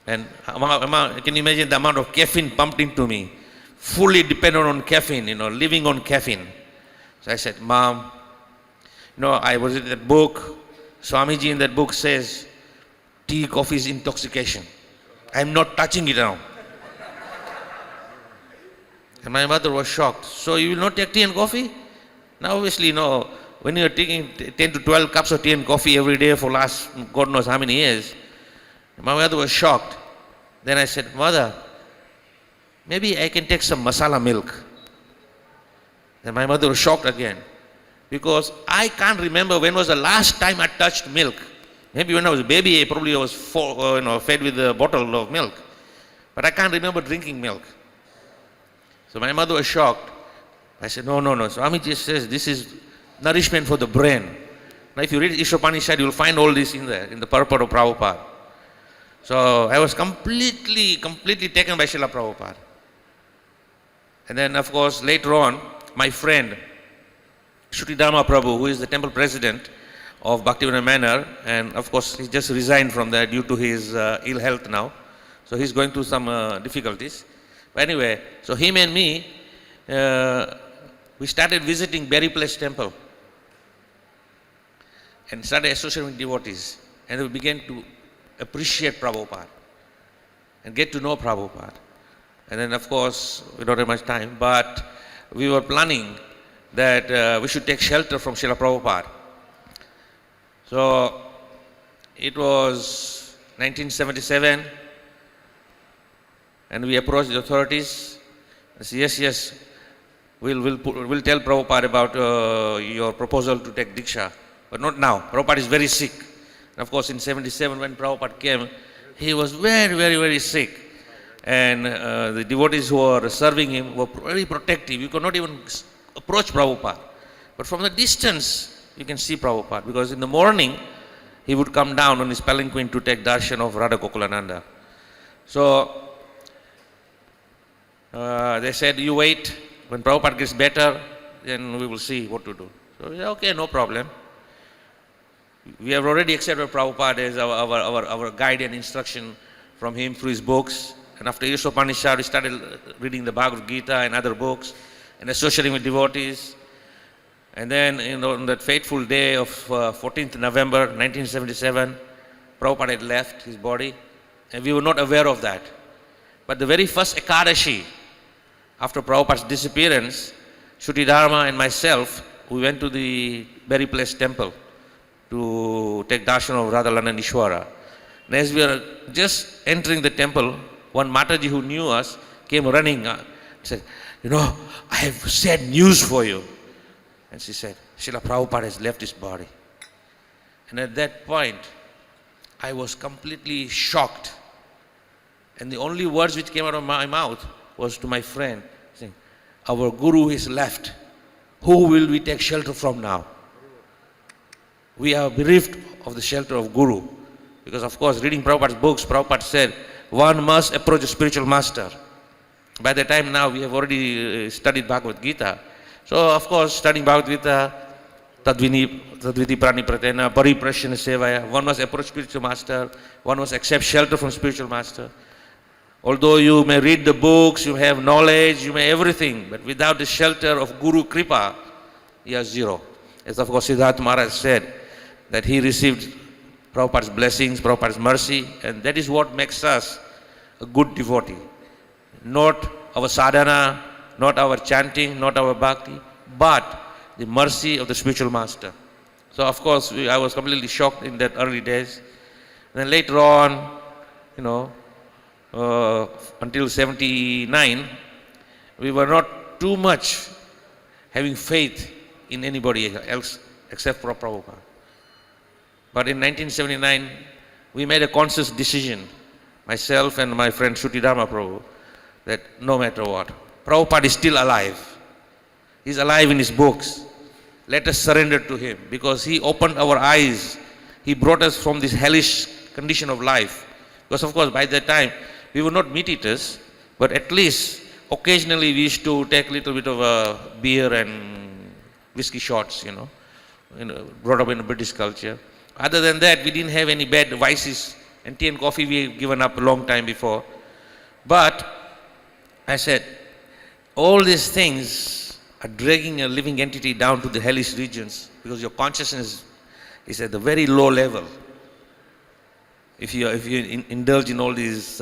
And can you imagine the amount of caffeine pumped into me? Fully dependent on caffeine, living on caffeine. So I said, "Mom, I was reading that book. Swamiji in that book says, tea, coffee is intoxication. I'm not touching it now." And my mother was shocked. "So you will not take tea and coffee?" Now obviously, when you are taking 10 to 12 cups of tea and coffee every day for last God knows how many years, my mother was shocked. Then I said, "Mother, maybe I can take some masala milk. Then my mother was shocked again, because I can't remember when was the last time I touched milk. Maybe when I was a baby, probably I was fed with a bottle of milk. But I can't remember drinking milk. So my mother was shocked. I said, no. Swamiji says this is nourishment for the brain. Now if you read Ishopanishad, you'll find all this in the purport of Prabhupada. So I was completely taken by Srila Prabhupada. And then of course later on, my friend, Shrutidharma Prabhu, who is the temple president of Bhaktivinoda Manor, and of course he just resigned from there due to his ill health now. So he's going through some difficulties. But anyway, so him and me, we started visiting Berry Place Temple and started associating with devotees. And we began to appreciate Prabhupada and get to know Prabhupada. And then of course, we don't have much time, but we were planning that we should take shelter from Srila Prabhupada. So it was 1977, and we approached the authorities and said, yes, we'll tell Prabhupada about your proposal to take Diksha, but not now. Prabhupada is very sick. And of course in 77 when Prabhupada came, he was very sick. And the devotees who were serving him were very protective. You could not even approach Prabhupada. But from the distance, you can see Prabhupada, because in the morning, he would come down on his palanquin to take darshan of Radha Gokulananda. So, they said, you wait, when Prabhupada gets better, then we will see what to do. So, we said, okay, no problem. We have already accepted Prabhupada as our guide and instruction from him through his books. And after Ishopanishad, we started reading the Bhagavad Gita and other books and associating with devotees. And then on that fateful day of 14th November 1977, Prabhupada had left his body, and we were not aware of that. But the very first Ekadashi, after Prabhupada's disappearance, Shrutidharma and myself, we went to the Berry Place Temple to take darshan of Radharalal and Ishwara. And as we were just entering the temple, one Mataji who knew us came running and said, I have sad news for you. And she said, Srila Prabhupada has left his body. And at that point, I was completely shocked. And the only words which came out of my mouth was to my friend, saying, our Guru is left. Who will we take shelter from now? We are bereaved of the shelter of Guru. Because of course, reading Prabhupada's books, Prabhupada said, one must approach a spiritual master. By the time now, we have already studied Bhagavad Gita. So, of course, studying Bhagavad Gita, Tadviti Prani Pratena, Pariprashana Sevaya, one must approach spiritual master, one must accept shelter from spiritual master. Although you may read the books, you have knowledge, you may everything, but without the shelter of Guru Kripa, you are zero. As of course Siddhartha Maharaj said, that he received Prabhupada's blessings, Prabhupada's mercy, and that is what makes us a good devotee. Not our sadhana, not our chanting, not our bhakti, but the mercy of the spiritual master. So of course, I was completely shocked in that early days. And then later on, until 79, we were not too much having faith in anybody else except for Prabhupada. But in 1979, we made a conscious decision, myself and my friend Shrutidharma Prabhu, that no matter what, Prabhupada is still alive. He's alive in his books. Let us surrender to him, because he opened our eyes. He brought us from this hellish condition of life. Because of course, by that time, we were not meat eaters, but at least occasionally we used to take a little bit of beer and whiskey shots, brought up in a British culture. Other than that, we didn't have any bad vices, and tea and coffee we had given up a long time before. But I said, all these things are dragging a living entity down to the hellish regions, because your consciousness is at the very low level. If you indulge in all these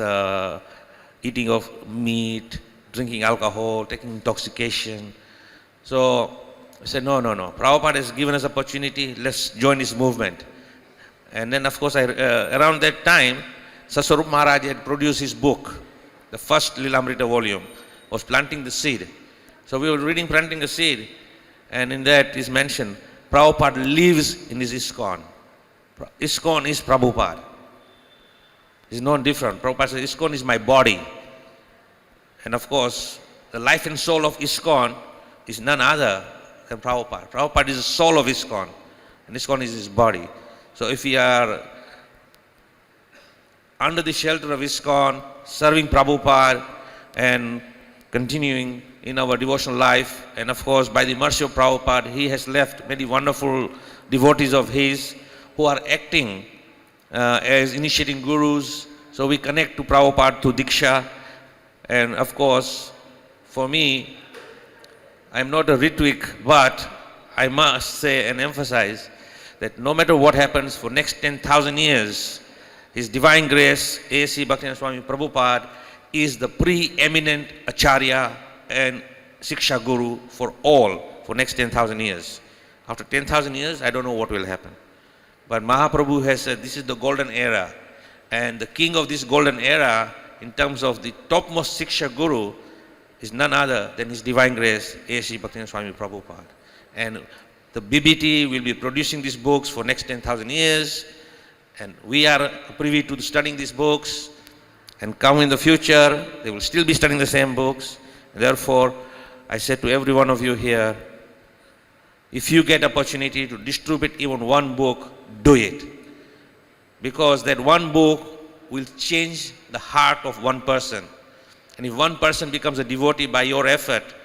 eating of meat, drinking alcohol, taking intoxication. So I said, no. Prabhupada has given us opportunity, let's join his movement. And then of course, around that time, Saswarup Maharaj had produced his book, the first Lilamrita volume, was planting the seed. So we were reading Planting the Seed, and in that is mentioned, Prabhupada lives in his ISKCON. ISKCON is Prabhupada. It's not different. Prabhupada says, ISKCON is my body. And of course, the life and soul of ISKCON is none other than Prabhupada. Prabhupada is the soul of ISKCON, and ISKCON is his body. So if we are under the shelter of ISKCON, serving Prabhupada, and continuing in our devotional life, and of course by the mercy of Prabhupada, he has left many wonderful devotees of his who are acting as initiating gurus. So we connect to Prabhupada through Diksha. And of course, for me, I'm not a Ritwik, but I must say and emphasize that no matter what happens for next 10,000 years, His Divine Grace, A.C. Bhaktivinoda Swami Prabhupada, is the preeminent Acharya and Siksha Guru for all for next 10,000 years. After 10,000 years, I don't know what will happen. But Mahaprabhu has said this is the golden era. And the king of this golden era, in terms of the topmost Siksha Guru, is none other than His Divine Grace, A.C. Bhaktivinoda Swami Prabhupada. And the BBT will be producing these books for next 10,000 years. And we are privy to studying these books. And come in the future, they will still be studying the same books. Therefore, I say to every one of you here, if you get opportunity to distribute even one book, do it. Because that one book will change the heart of one person. And if one person becomes a devotee by your effort,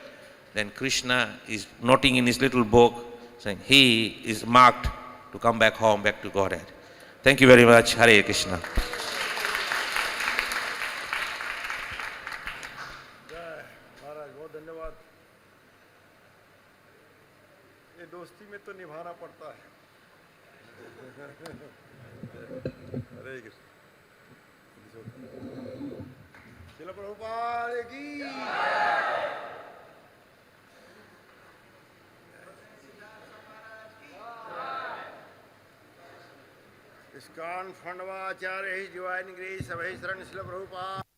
then Krishna is noting in his little book, saying he is marked to come back home, back to Godhead. Thank you very much. Hare Krishna. जय महाराज, बहुत धन्यवाद। ये दोस्ती में तो निभाना पड़ता है। हरे कृष्ण। श्रील प्रभुपाद की ISKCON फंडवाचार्य, His Divine Grace, सभै शरण श्रील प्रभुपाद।